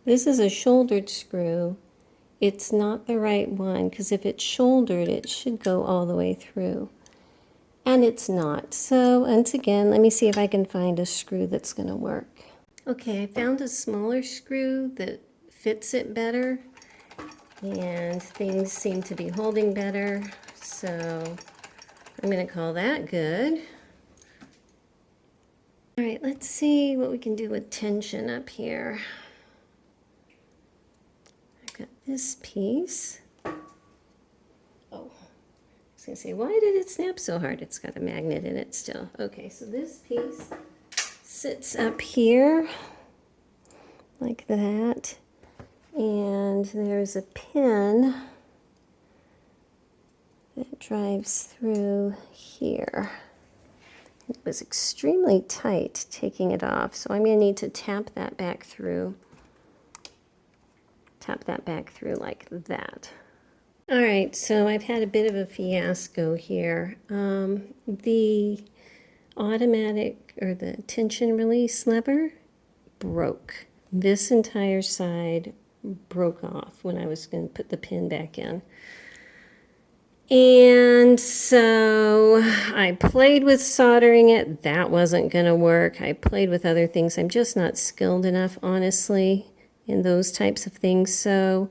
This is a shouldered screw. It's not the right one, because if it's shouldered, it should go all the way through. And it's not. So once again, let me see if I can find a screw that's going to work. Okay, I found a smaller screw that fits it better. And things seem to be holding better. So I'm going to call that good. All right, let's see what we can do with tension up here. I've got this piece. Oh, I was going to say, why did it snap so hard? It's got a magnet in it still. Okay, so this piece sits up here like that. And there's a pin that drives through here. It was extremely tight taking it off, so I'm going to need to tap that back through. Tap that back through like that. All right, so I've had a bit of a fiasco here. The automatic or the tension release lever broke. This entire side broke off when I was going to put the pin back in. And so I played with soldering it. That wasn't going to work. I played with other things. I'm just not skilled enough, honestly, in those types of things. So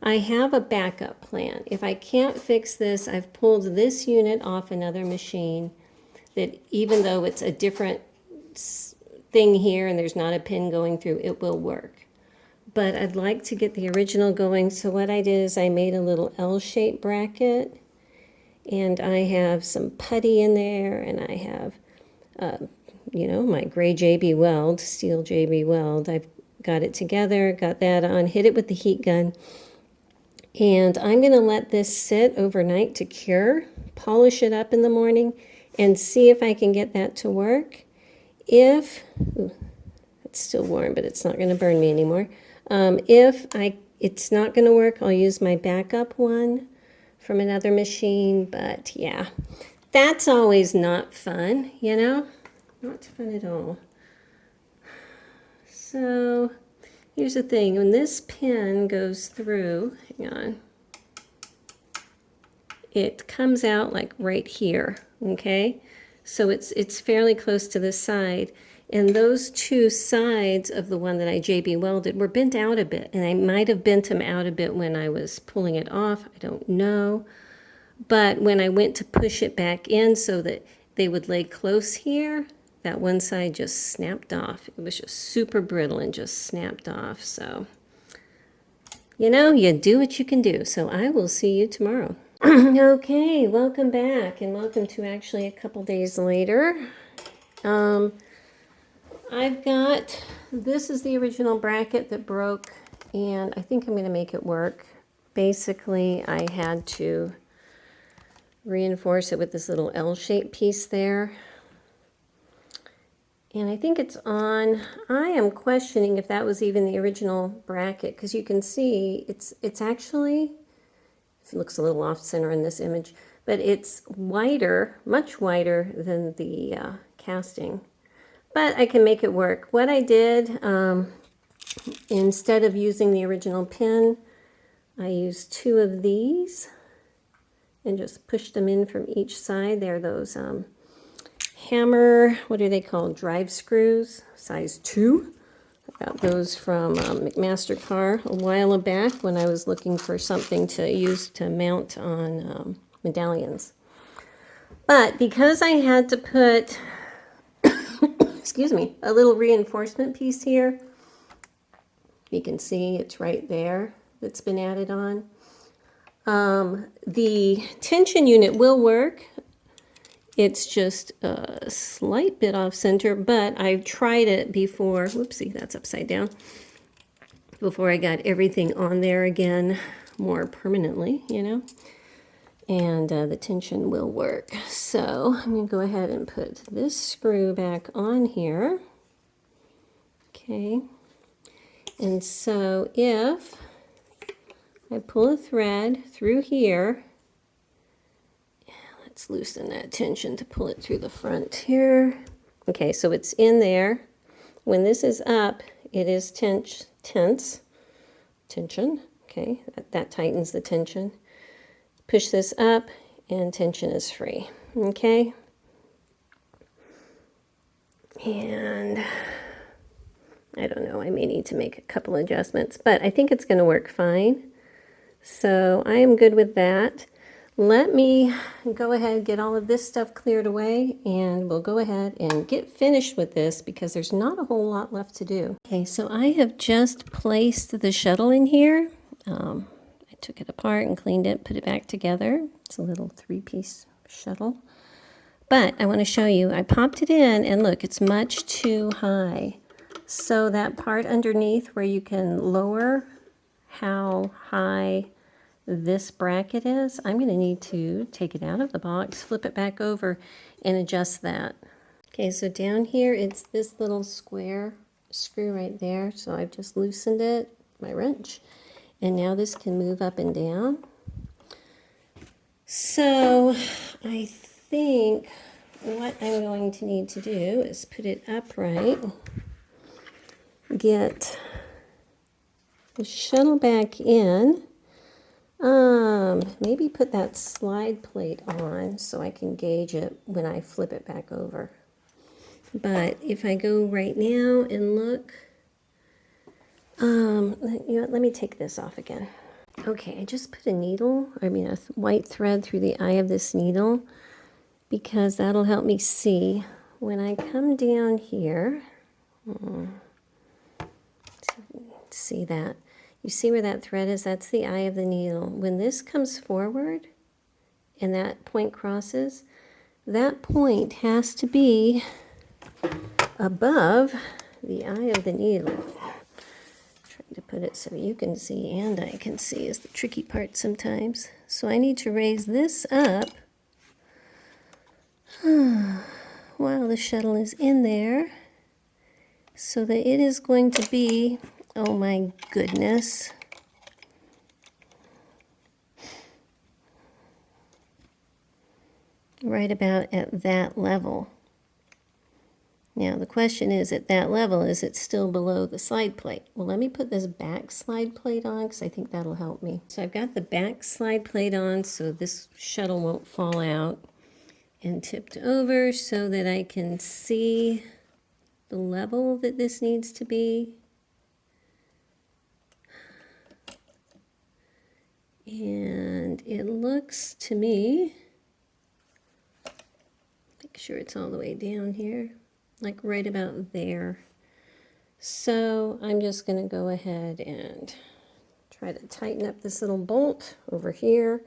I have a backup plan. If I can't fix this, I've pulled this unit off another machine that even though it's a different thing here and there's not a pin going through, it will work. But I'd like to get the original going. So what I did is I made a little L-shaped bracket. And I have some putty in there, and I have, you know, my gray JB Weld, steel JB Weld. I've got it together, got that on, hit it with the heat gun. And I'm going to let this sit overnight to cure, polish it up in the morning, and see if I can get that to work. If, ooh, it's still warm, but it's not going to burn me anymore. If it's not going to work, I'll use my backup one from another machine, but yeah, that's always not fun, you know? Not fun at all. So here's the thing, when this pin goes through, hang on, it comes out like right here, okay? So it's fairly close to the side, and those two sides of the one that I JB welded were bent out a bit, and I might have bent them out a bit when I was pulling it off, I don't know. But when I went to push it back in so that they would lay close here, that one side just snapped off. It was just super brittle and just snapped off. So, you know, you do what you can do. So I will see you tomorrow. Okay, welcome back, and welcome to actually a couple days later. I've got, this is the original bracket that broke, and I think I'm going to make it work. Basically, I had to reinforce it with this little L-shaped piece there. And I think it's on. I am questioning if that was even the original bracket, because you can see it's actually, it looks a little off center in this image, but it's wider, much wider than the casting. But I can make it work. What I did, instead of using the original pin, I used 2 of these and just pushed them in from each side. They're those hammer, what are they called? Drive screws, size 2. I got those from McMaster-Carr a while back when I was looking for something to use to mount on medallions. But because I had to put, excuse me, a little reinforcement piece here, you can see it's right there that's been added on. The tension unit will work. It's just a slight bit off center, but I've tried it before. Whoopsie, that's upside down. Before I got everything on there again more permanently, you know. And the tension will work. So I'm going to go ahead and put this screw back on here. Okay. And so if I pull a thread through here, let's loosen that tension to pull it through the front here. Okay, so it's in there. When this is up, it is tension. Okay, that tightens the tension. Push this up and tension is free. Okay. And I don't know, I may need to make a couple adjustments, but I think it's going to work fine. So I am good with that. Let me go ahead and get all of this stuff cleared away, and we'll go ahead and get finished with this because there's not a whole lot left to do. Okay, so I have just placed the shuttle in here. I took it apart and cleaned it, put it back together. It's a little 3-piece shuttle. But I want to show you, I popped it in, and look, it's much too high. So that part underneath where you can lower how high this bracket is, I'm going to need to take it out of the box, flip it back over, and adjust that. Okay, so down here, it's this little square screw right there. So I've just loosened it, my wrench, and now this can move up and down. So I think what I'm going to need to do is put it upright, get the shuttle back in, maybe put that slide plate on so I can gauge it when I flip it back over. But if I go right now and look, you know what, let me take this off again. Okay, I just put a white thread through the eye of this needle because that'll help me see. When I come down here, see that? You see where that thread is? That's the eye of the needle. When this comes forward and that point crosses, that point has to be above the eye of the needle. Trying to put it so you can see and I can see is the tricky part sometimes. So I need to raise this up while the shuttle is in there so that it is going to be, oh my goodness, right about at that level. Now the question is, at that level, is it still below the slide plate? Well, let me put this back slide plate on because I think that'll help me. So I've got the back slide plate on so this shuttle won't fall out, and tipped over so that I can see the level that this needs to be. And it looks to me, make sure it's all the way down here, like right about there. So I'm just going to go ahead and try to tighten up this little bolt over here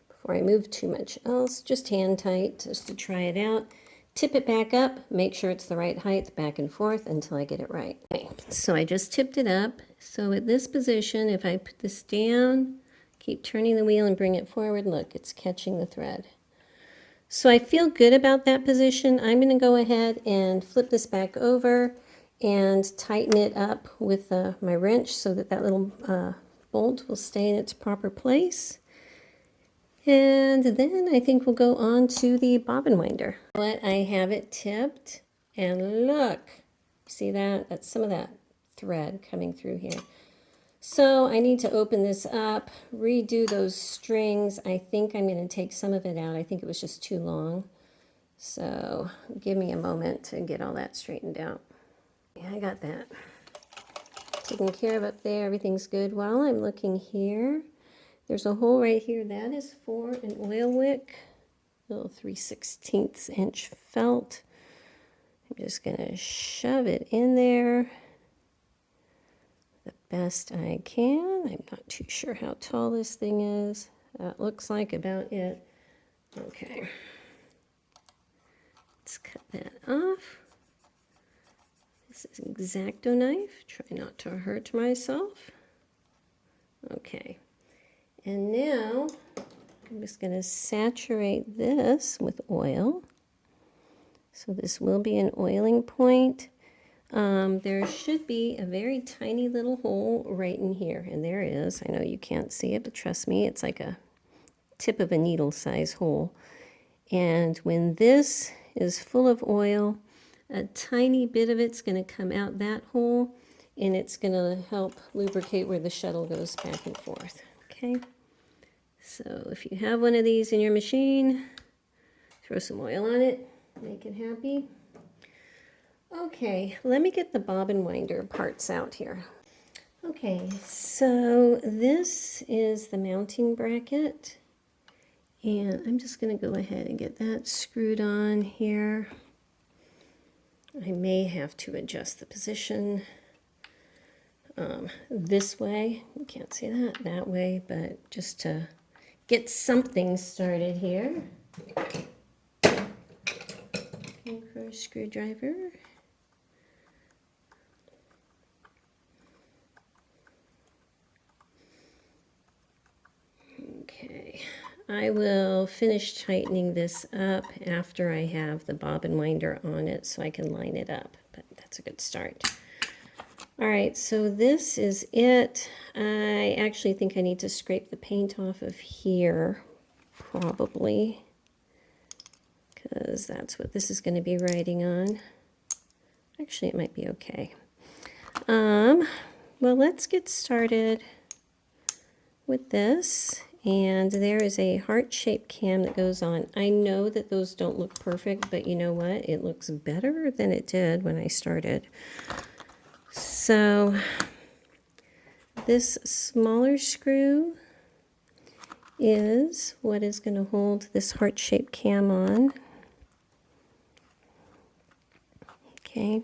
before I move too much else. Just hand tight just to try it out. Tip it back up, make sure it's the right height, back and forth until I get it right. Okay, so I just tipped it up. So at this position, if I put this down, keep turning the wheel and bring it forward, look, it's catching the thread. So I feel good about that position. I'm going to go ahead and flip this back over and tighten it up with my wrench so that that little bolt will stay in its proper place. And then I think we'll go on to the bobbin winder. But I have it tipped, and look, see that? That's some of that thread coming through here. So I need to open this up, redo those strings. I think I'm going to take some of it out. I think it was just too long. So give me a moment to get all that straightened out. Yeah, I got that taken care of up there. Everything's good. While I'm looking here, there's a hole right here. That is for an oil wick, little 3/16 inch felt. I'm just going to shove it in there the best I can. I'm not too sure how tall this thing is. That looks like about it. Okay. Let's cut that off. This is an X-Acto knife. Try not to hurt myself. Okay. And now I'm just going to saturate this with oil. So this will be an oiling point. There should be a very tiny little hole right in here, and there is. I know you can't see it, but trust me, it's like a tip of a needle size hole. And when this is full of oil, a tiny bit of it's going to come out that hole, and it's going to help lubricate where the shuttle goes back and forth. Okay, so if you have one of these in your machine, throw some oil on it, make it happy. Okay, let me get the bobbin winder parts out here. Okay, so this is the mounting bracket, and I'm just going to go ahead and get that screwed on here. I may have to adjust the position this way. You can't see that way, but just to get something started here. Looking for a screwdriver. Okay, I will finish tightening this up after I have the bobbin winder on it so I can line it up, but that's a good start. All right, so this is it. I actually think I need to scrape the paint off of here, probably, because that's what this is going to be writing on. Actually, it might be okay. Well, let's get started with this. And there is a heart-shaped cam that goes on. I know that those don't look perfect, but you know what? It looks better than it did when I started. So this smaller screw is what is going to hold this heart-shaped cam on. Okay,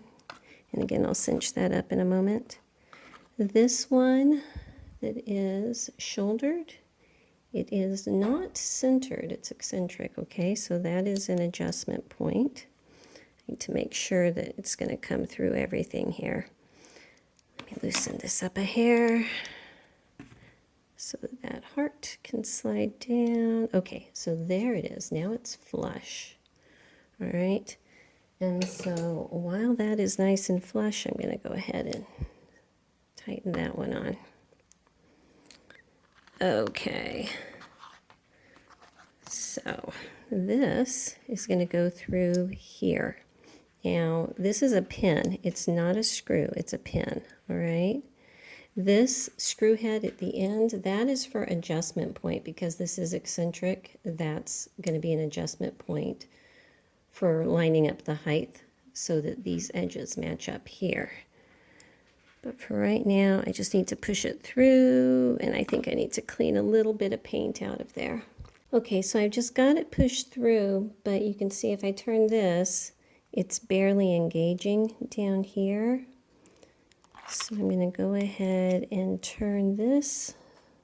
and again, I'll cinch that up in a moment. This one that is shouldered, it is not centered, it's eccentric, okay? So that is an adjustment point. I need to make sure that it's going to come through everything here. Let me loosen this up a hair so that that heart can slide down. Okay, so there it is. Now it's flush. All right. And so while that is nice and flush, I'm going to go ahead and tighten that one on. Okay, so this is going to go through here. Now, this is a pin. It's not a screw. It's a pin, all right? This screw head at the end, that is for adjustment point because this is eccentric. That's going to be an adjustment point for lining up the height so that these edges match up here. But for right now, I just need to push it through, and I think I need to clean a little bit of paint out of there. Okay, so I've just got it pushed through, but you can see if I turn this, it's barely engaging down here. So I'm going to go ahead and turn this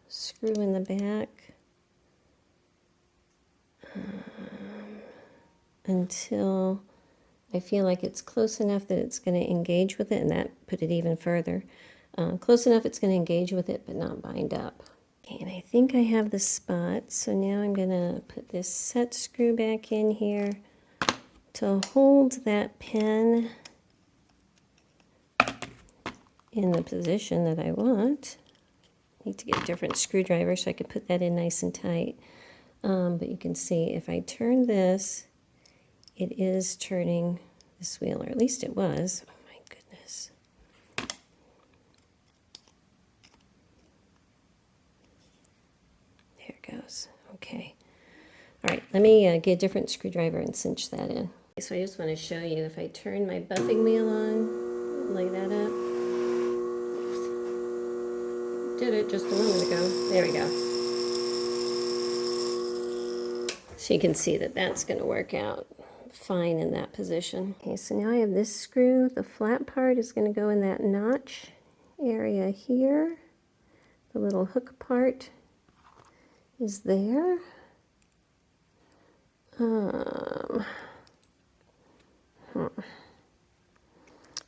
screw in the back until I feel like it's close enough that it's going to engage with it, and that put it even further. Close enough it's going to engage with it, but not bind up. Okay, and I think I have the spot, so now I'm going to put this set screw back in here to hold that pin in the position that I want. I need to get a different screwdriver so I can put that in nice and tight. But you can see if I turn this, it is turning this wheel, or at least it was. Oh my goodness. goes. Okay. All right, let me get a different screwdriver and cinch that in. So I just want to show you, if I turn my buffing wheel on, lay that up. Oops. Did it just a moment ago. There we go. So you can see that that's going to work out fine in that position. Okay, so now I have this screw. The flat part is going to go in that notch area here. The little hook part is there.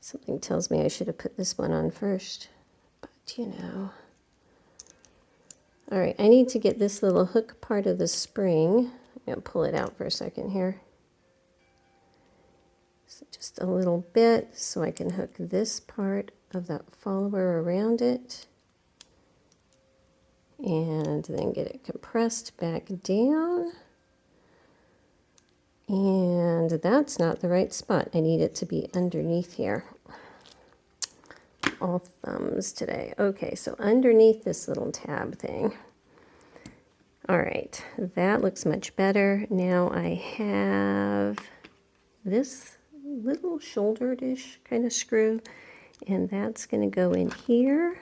Something tells me I should have put this one on first, but you know. All right, I need to get this little hook part of the spring. I'm going to pull it out for a second here. So just a little bit so I can hook this part of that follower around it. And then get it compressed back down. And that's not the right spot. I need it to be underneath here. All thumbs today. Okay, so underneath this little tab thing. All right, that looks much better. Now I have this little shoulder-ish kind of screw, and that's going to go in here.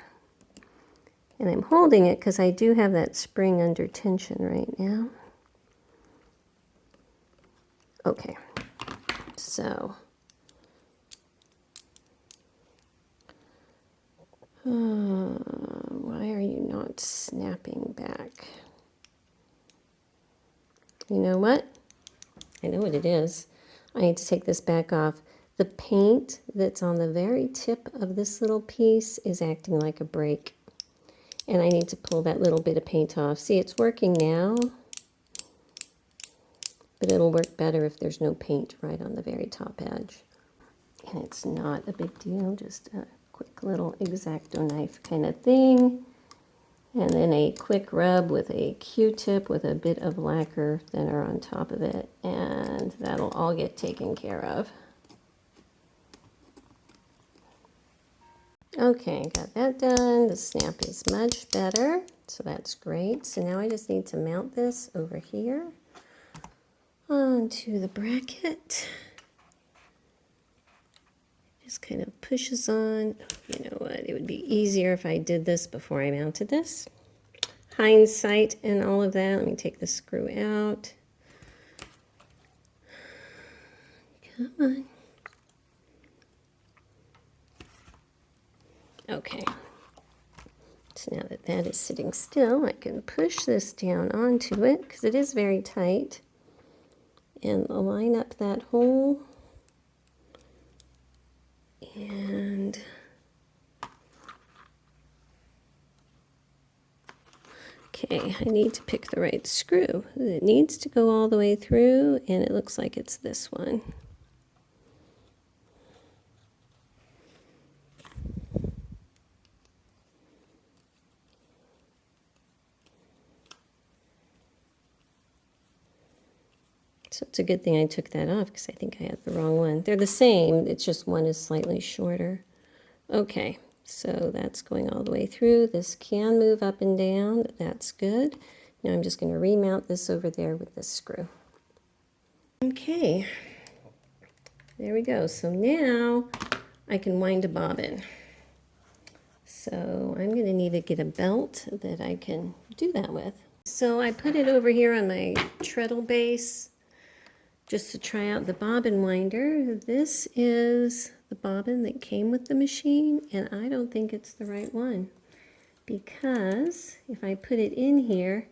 And I'm holding it because I do have that spring under tension right now. Okay, so why are you not snapping back? You know what? I know what it is. I need to take this back off. The paint that's on the very tip of this little piece is acting like a brake. And I need to pull that little bit of paint off. See, it's working now, but it'll work better if there's no paint right on the very top edge. And it's not a big deal, just a quick little X-Acto knife kind of thing. And then a quick rub with a Q-tip with a bit of lacquer thinner on top of it. And that'll all get taken care of. Okay, got that done. The snap is much better, so that's great. So now I just need to mount this over here onto the bracket. Just kind of pushes on. You know what, it would be easier if I did this before I mounted this. Hindsight and all of that. Let me take the screw out. Come on. Okay, so now that that is sitting still, I can push this down onto it because it is very tight and line up that hole. And okay, I need to pick the right screw. It needs to go all the way through, and it looks like it's this one. So it's a good thing I took that off because I think I had the wrong one. They're the same, it's just one is slightly shorter. Okay, so that's going all the way through. This can move up and down, that's good. Now I'm just going to remount this over there with this screw. Okay, there we go. So now I can wind a bobbin. So I'm going to need to get a belt that I can do that with. So I put it over here on my treadle base just to try out the bobbin winder. This is the bobbin that came with the machine, and I don't think it's the right one because if I put it in here,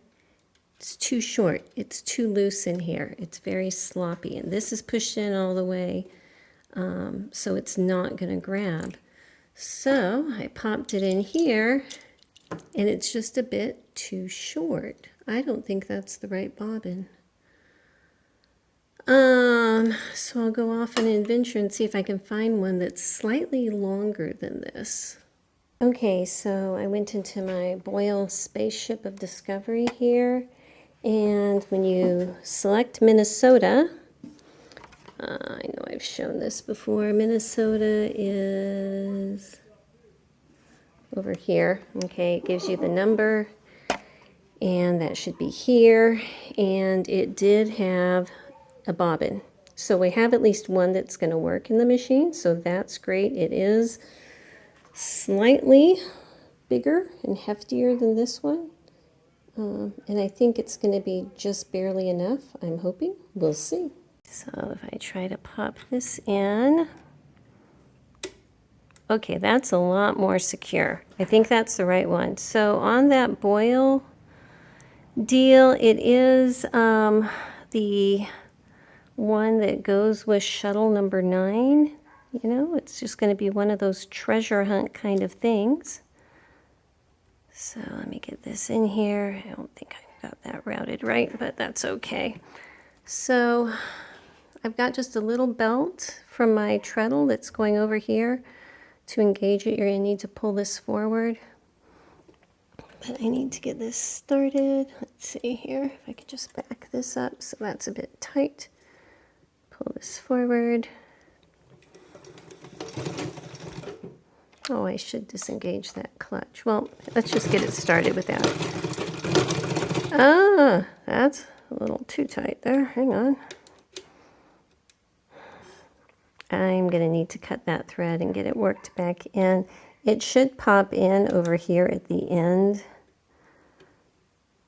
it's too short. It's too loose in here. It's very sloppy, and this is pushed in all the way, so it's not going to grab. So I popped it in here, and it's just a bit too short. I don't think that's the right bobbin. So I'll go off on an adventure and see if I can find one that's slightly longer than this. Okay, so I went into my Boyle Spaceship of Discovery here, and when you select Minnesota, I know I've shown this before, Minnesota is over here. Okay, it gives you the number, And that should be here. And it did have a bobbin. So we have at least one that's going to work in the machine. So that's great. It is slightly bigger and heftier than this one. And I think it's going to be just barely enough. I'm hoping. We'll see. So if I try to pop this in. Okay, that's a lot more secure. I think that's the right one. So on that boil deal, it is the one that goes with shuttle number 9. You know, it's just going to be one of those treasure hunt kind of things. So let me get this in here. I don't think I got that routed right, but that's okay. So I've got just a little belt from my treadle that's going over here. To engage it, you're going to need to pull this forward. But I need to get this started. Let's see here, if I could just back this up so that's a bit tight. Pull this forward. Oh, I should disengage that clutch. Well, let's just get it started with that. Ah, that's a little too tight there. Hang on. I'm going to need to cut that thread and get it worked back in. It should pop in over here at the end,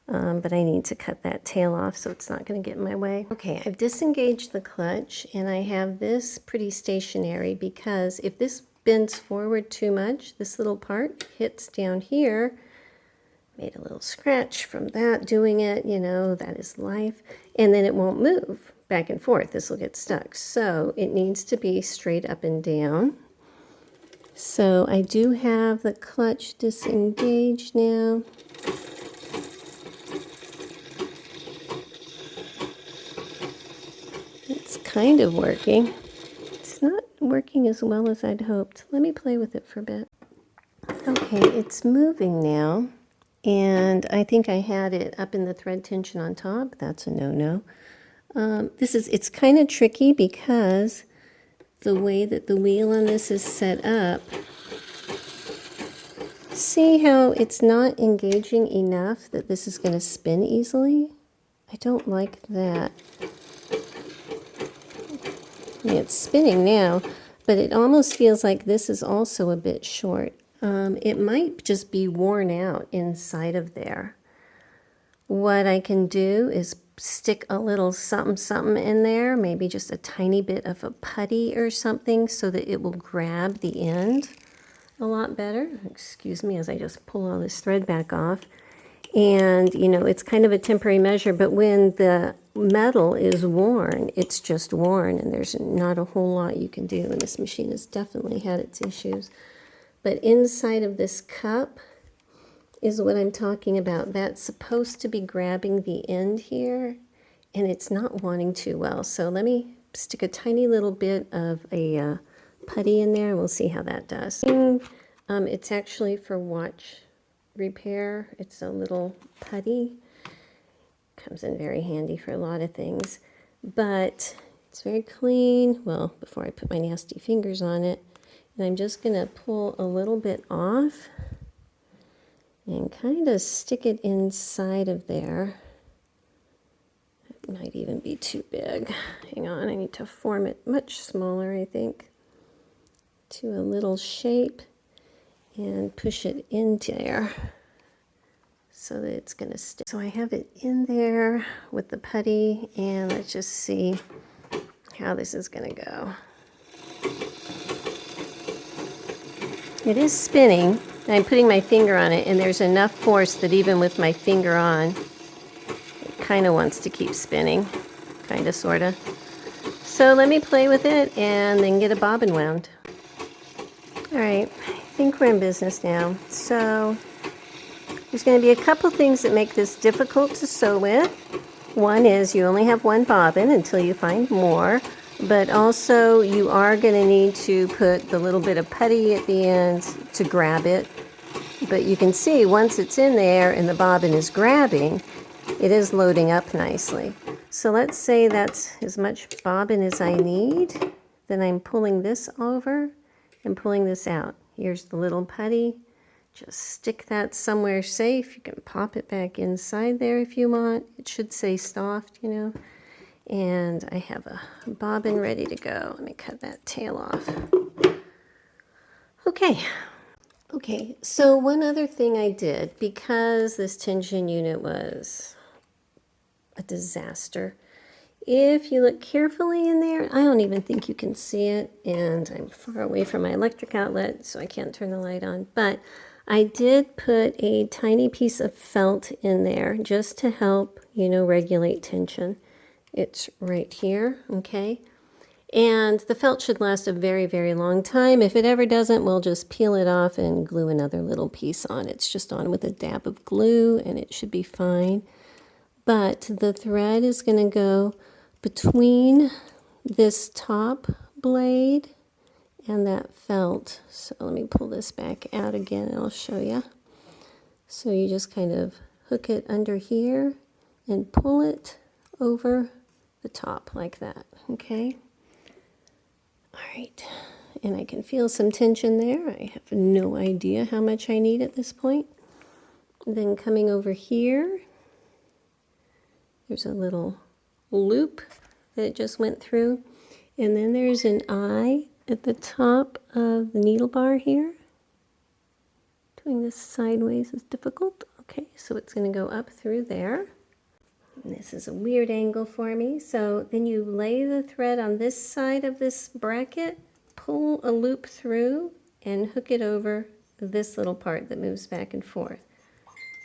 but I need to cut that tail off so it's not going to get in my way. Okay, I've disengaged the clutch and I have this pretty stationary because if this bends forward too much, this little part hits down here. Made a little scratch from that doing it, you know, that is life, and then it won't move back and forth. This will get stuck. So it needs to be straight up and down. So I do have the clutch disengaged now. It's kind of working. It's not working as well as I'd hoped. Let me play with it for a bit. Okay, it's moving now. And I think I had it up in the thread tension on top. That's a no-no. It's kind of tricky because the way that the wheel on this is set up, see how it's not engaging enough that this is going to spin easily? I don't like that. I mean, it's spinning now, but it almost feels like this is also a bit short. It might just be worn out inside of there. What I can do is stick a little something something in there, maybe just a tiny bit of a putty or something so that it will grab the end a lot better. Excuse me as I just pull all this thread back off. And, you know, it's kind of a temporary measure, but when the metal is worn, it's just worn and there's not a whole lot you can do. And this machine has definitely had its issues. But inside of this cup is what I'm talking about. That's supposed to be grabbing the end here, and it's not wanting to well. So let me stick a tiny little bit of a putty in there, and we'll see how that does. It's actually for watch repair. It's a little putty. Comes in very handy for a lot of things. But it's very clean. Well, before I put my nasty fingers on it. And I'm just going to pull a little bit off and kind of stick it inside of there. It might even be too big. Hang on, I need to form it much smaller, I think, to a little shape and push it into there so that it's going to stick. So I have it in there with the putty, and let's just see how this is going to go. It is spinning. I'm putting my finger on it, and there's enough force that even with my finger on, it kind of wants to keep spinning. Kind of, sort of. So let me play with it and then get a bobbin wound. All right, I think we're in business now. So there's going to be a couple things that make this difficult to sew with. One is you only have one bobbin until you find more. But also you are going to need to put the little bit of putty at the end to grab it. But you can see once it's in there and the bobbin is grabbing, it is loading up nicely. So let's say that's as much bobbin as I need. Then I'm pulling this over and pulling this out. Here's the little putty Just stick that somewhere safe. You can pop it back inside there if you want. It should say soft, you know. And I have a bobbin ready to go. Let me cut that tail off. Okay, so one other thing I did, because this tension unit was a disaster, if you look carefully in there, I don't even think you can see it, and I'm far away from my electric outlet, so I can't turn the light on, but I did put a tiny piece of felt in there just to help, you know, regulate tension. It's right here, okay? And the felt should last a very, very long time. If it ever doesn't, we'll just peel it off and glue another little piece on. It's just on with a dab of glue, and it should be fine. But the thread is going to go between this top blade and that felt. So let me pull this back out again and I'll show you. So you just kind of hook it under here and pull it over the top like that, okay? All right, and I can feel some tension there. I have no idea how much I need at this point. Then coming over here, there's a little loop that it just went through. And then there's an eye at the top of the needle bar here. Doing this sideways is difficult. Okay, so it's going to go up through there. And this is a weird angle for me. So then you lay the thread on this side of this bracket, pull a loop through, and hook it over this little part that moves back and forth.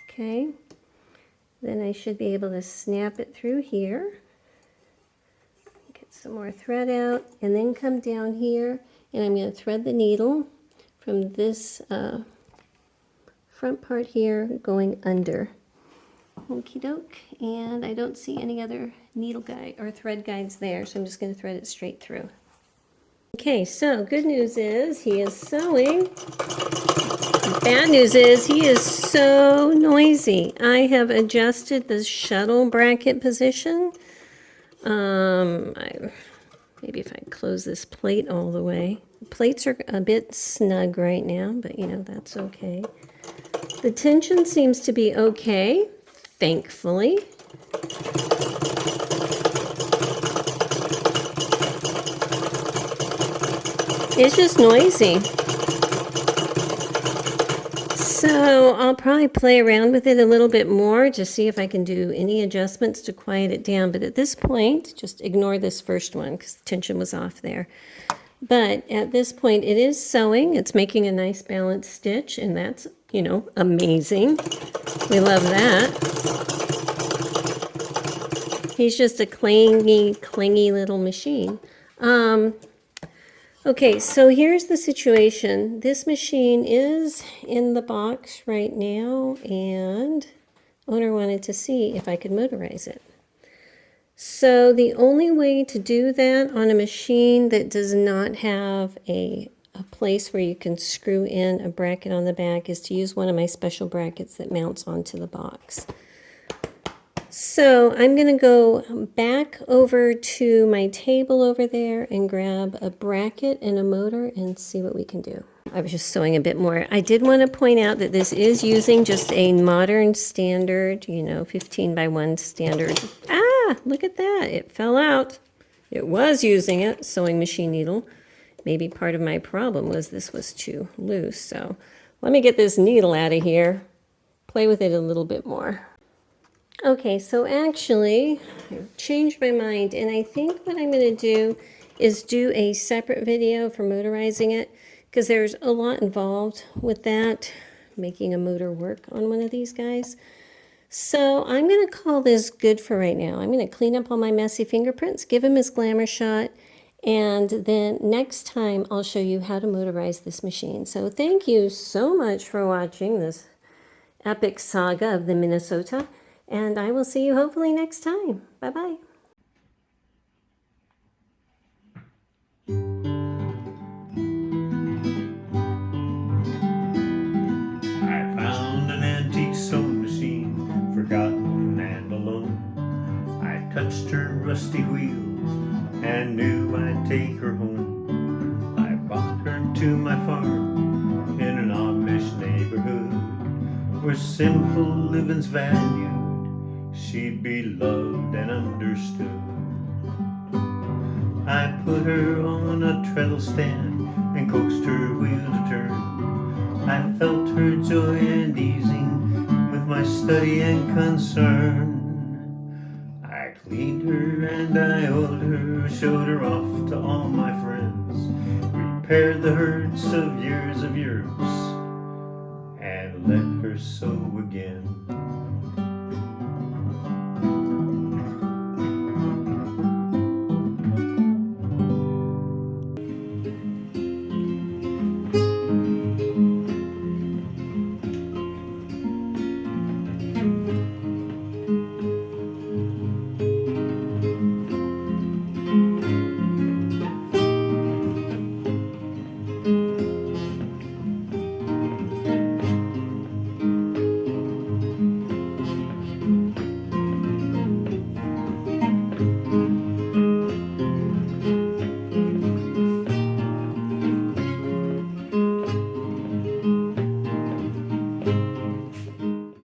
Okay, then I should be able to snap it through here. Get some more thread out, and then come down here, and I'm going to thread the needle from this front part here going under. Okie doke, and I don't see any other needle guide or thread guides there, so I'm just going to thread it straight through. Okay, so good news is he is sewing. Bad news is he is so noisy. I have adjusted the shuttle bracket position. Maybe if I close this plate all the way. The plates are a bit snug right now, but you know, that's okay. The tension seems to be okay. Thankfully. It's just noisy. So I'll probably play around with it a little bit more to see if I can do any adjustments to quiet it down. But at this point, just ignore this first one because the tension was off there. But at this point, it is sewing. It's making a nice balanced stitch, and that's, you know, amazing. We love that. He's just a clingy little machine. Okay, so here's the situation. This machine is in the box right now, and owner wanted to see if I could motorize it. So the only way to do that on a machine that does not have a place where you can screw in a bracket on the back is to use one of my special brackets that mounts onto the box. So I'm going to go back over to my table over there and grab a bracket and a motor and see what we can do. I was just sewing a bit more. I did want to point out that this is using just a modern standard, you know, 15 by 1 standard. Ah, look at that. It fell out. It was using a sewing machine needle. Maybe part of my problem was this was too loose. So let me get this needle out of here, play with it a little bit more. Okay, so actually, I've changed my mind, and I think what I'm going to do is do a separate video for motorizing it, because there's a lot involved with that, making a motor work on one of these guys. So I'm going to call this good for right now. I'm going to clean up all my messy fingerprints, give him his glamour shot, and then next time I'll show you how to motorize this machine. So thank you so much for watching this epic saga of the Minnesota. And I will see you hopefully next time. Bye-bye. I found an antique sewing machine, forgotten and alone. I touched her rusty wheels and knew I'd take her home. I brought her to my farm in an Amish neighborhood. where simple living's valued, she'd be loved and understood. I put her on a treadle stand and coaxed her wheel to turn. I felt her joy and easing with my study and concern. I cleaned her and I oiled her, showed her off to all my friends, repaired the hurts of years, and let her sew again.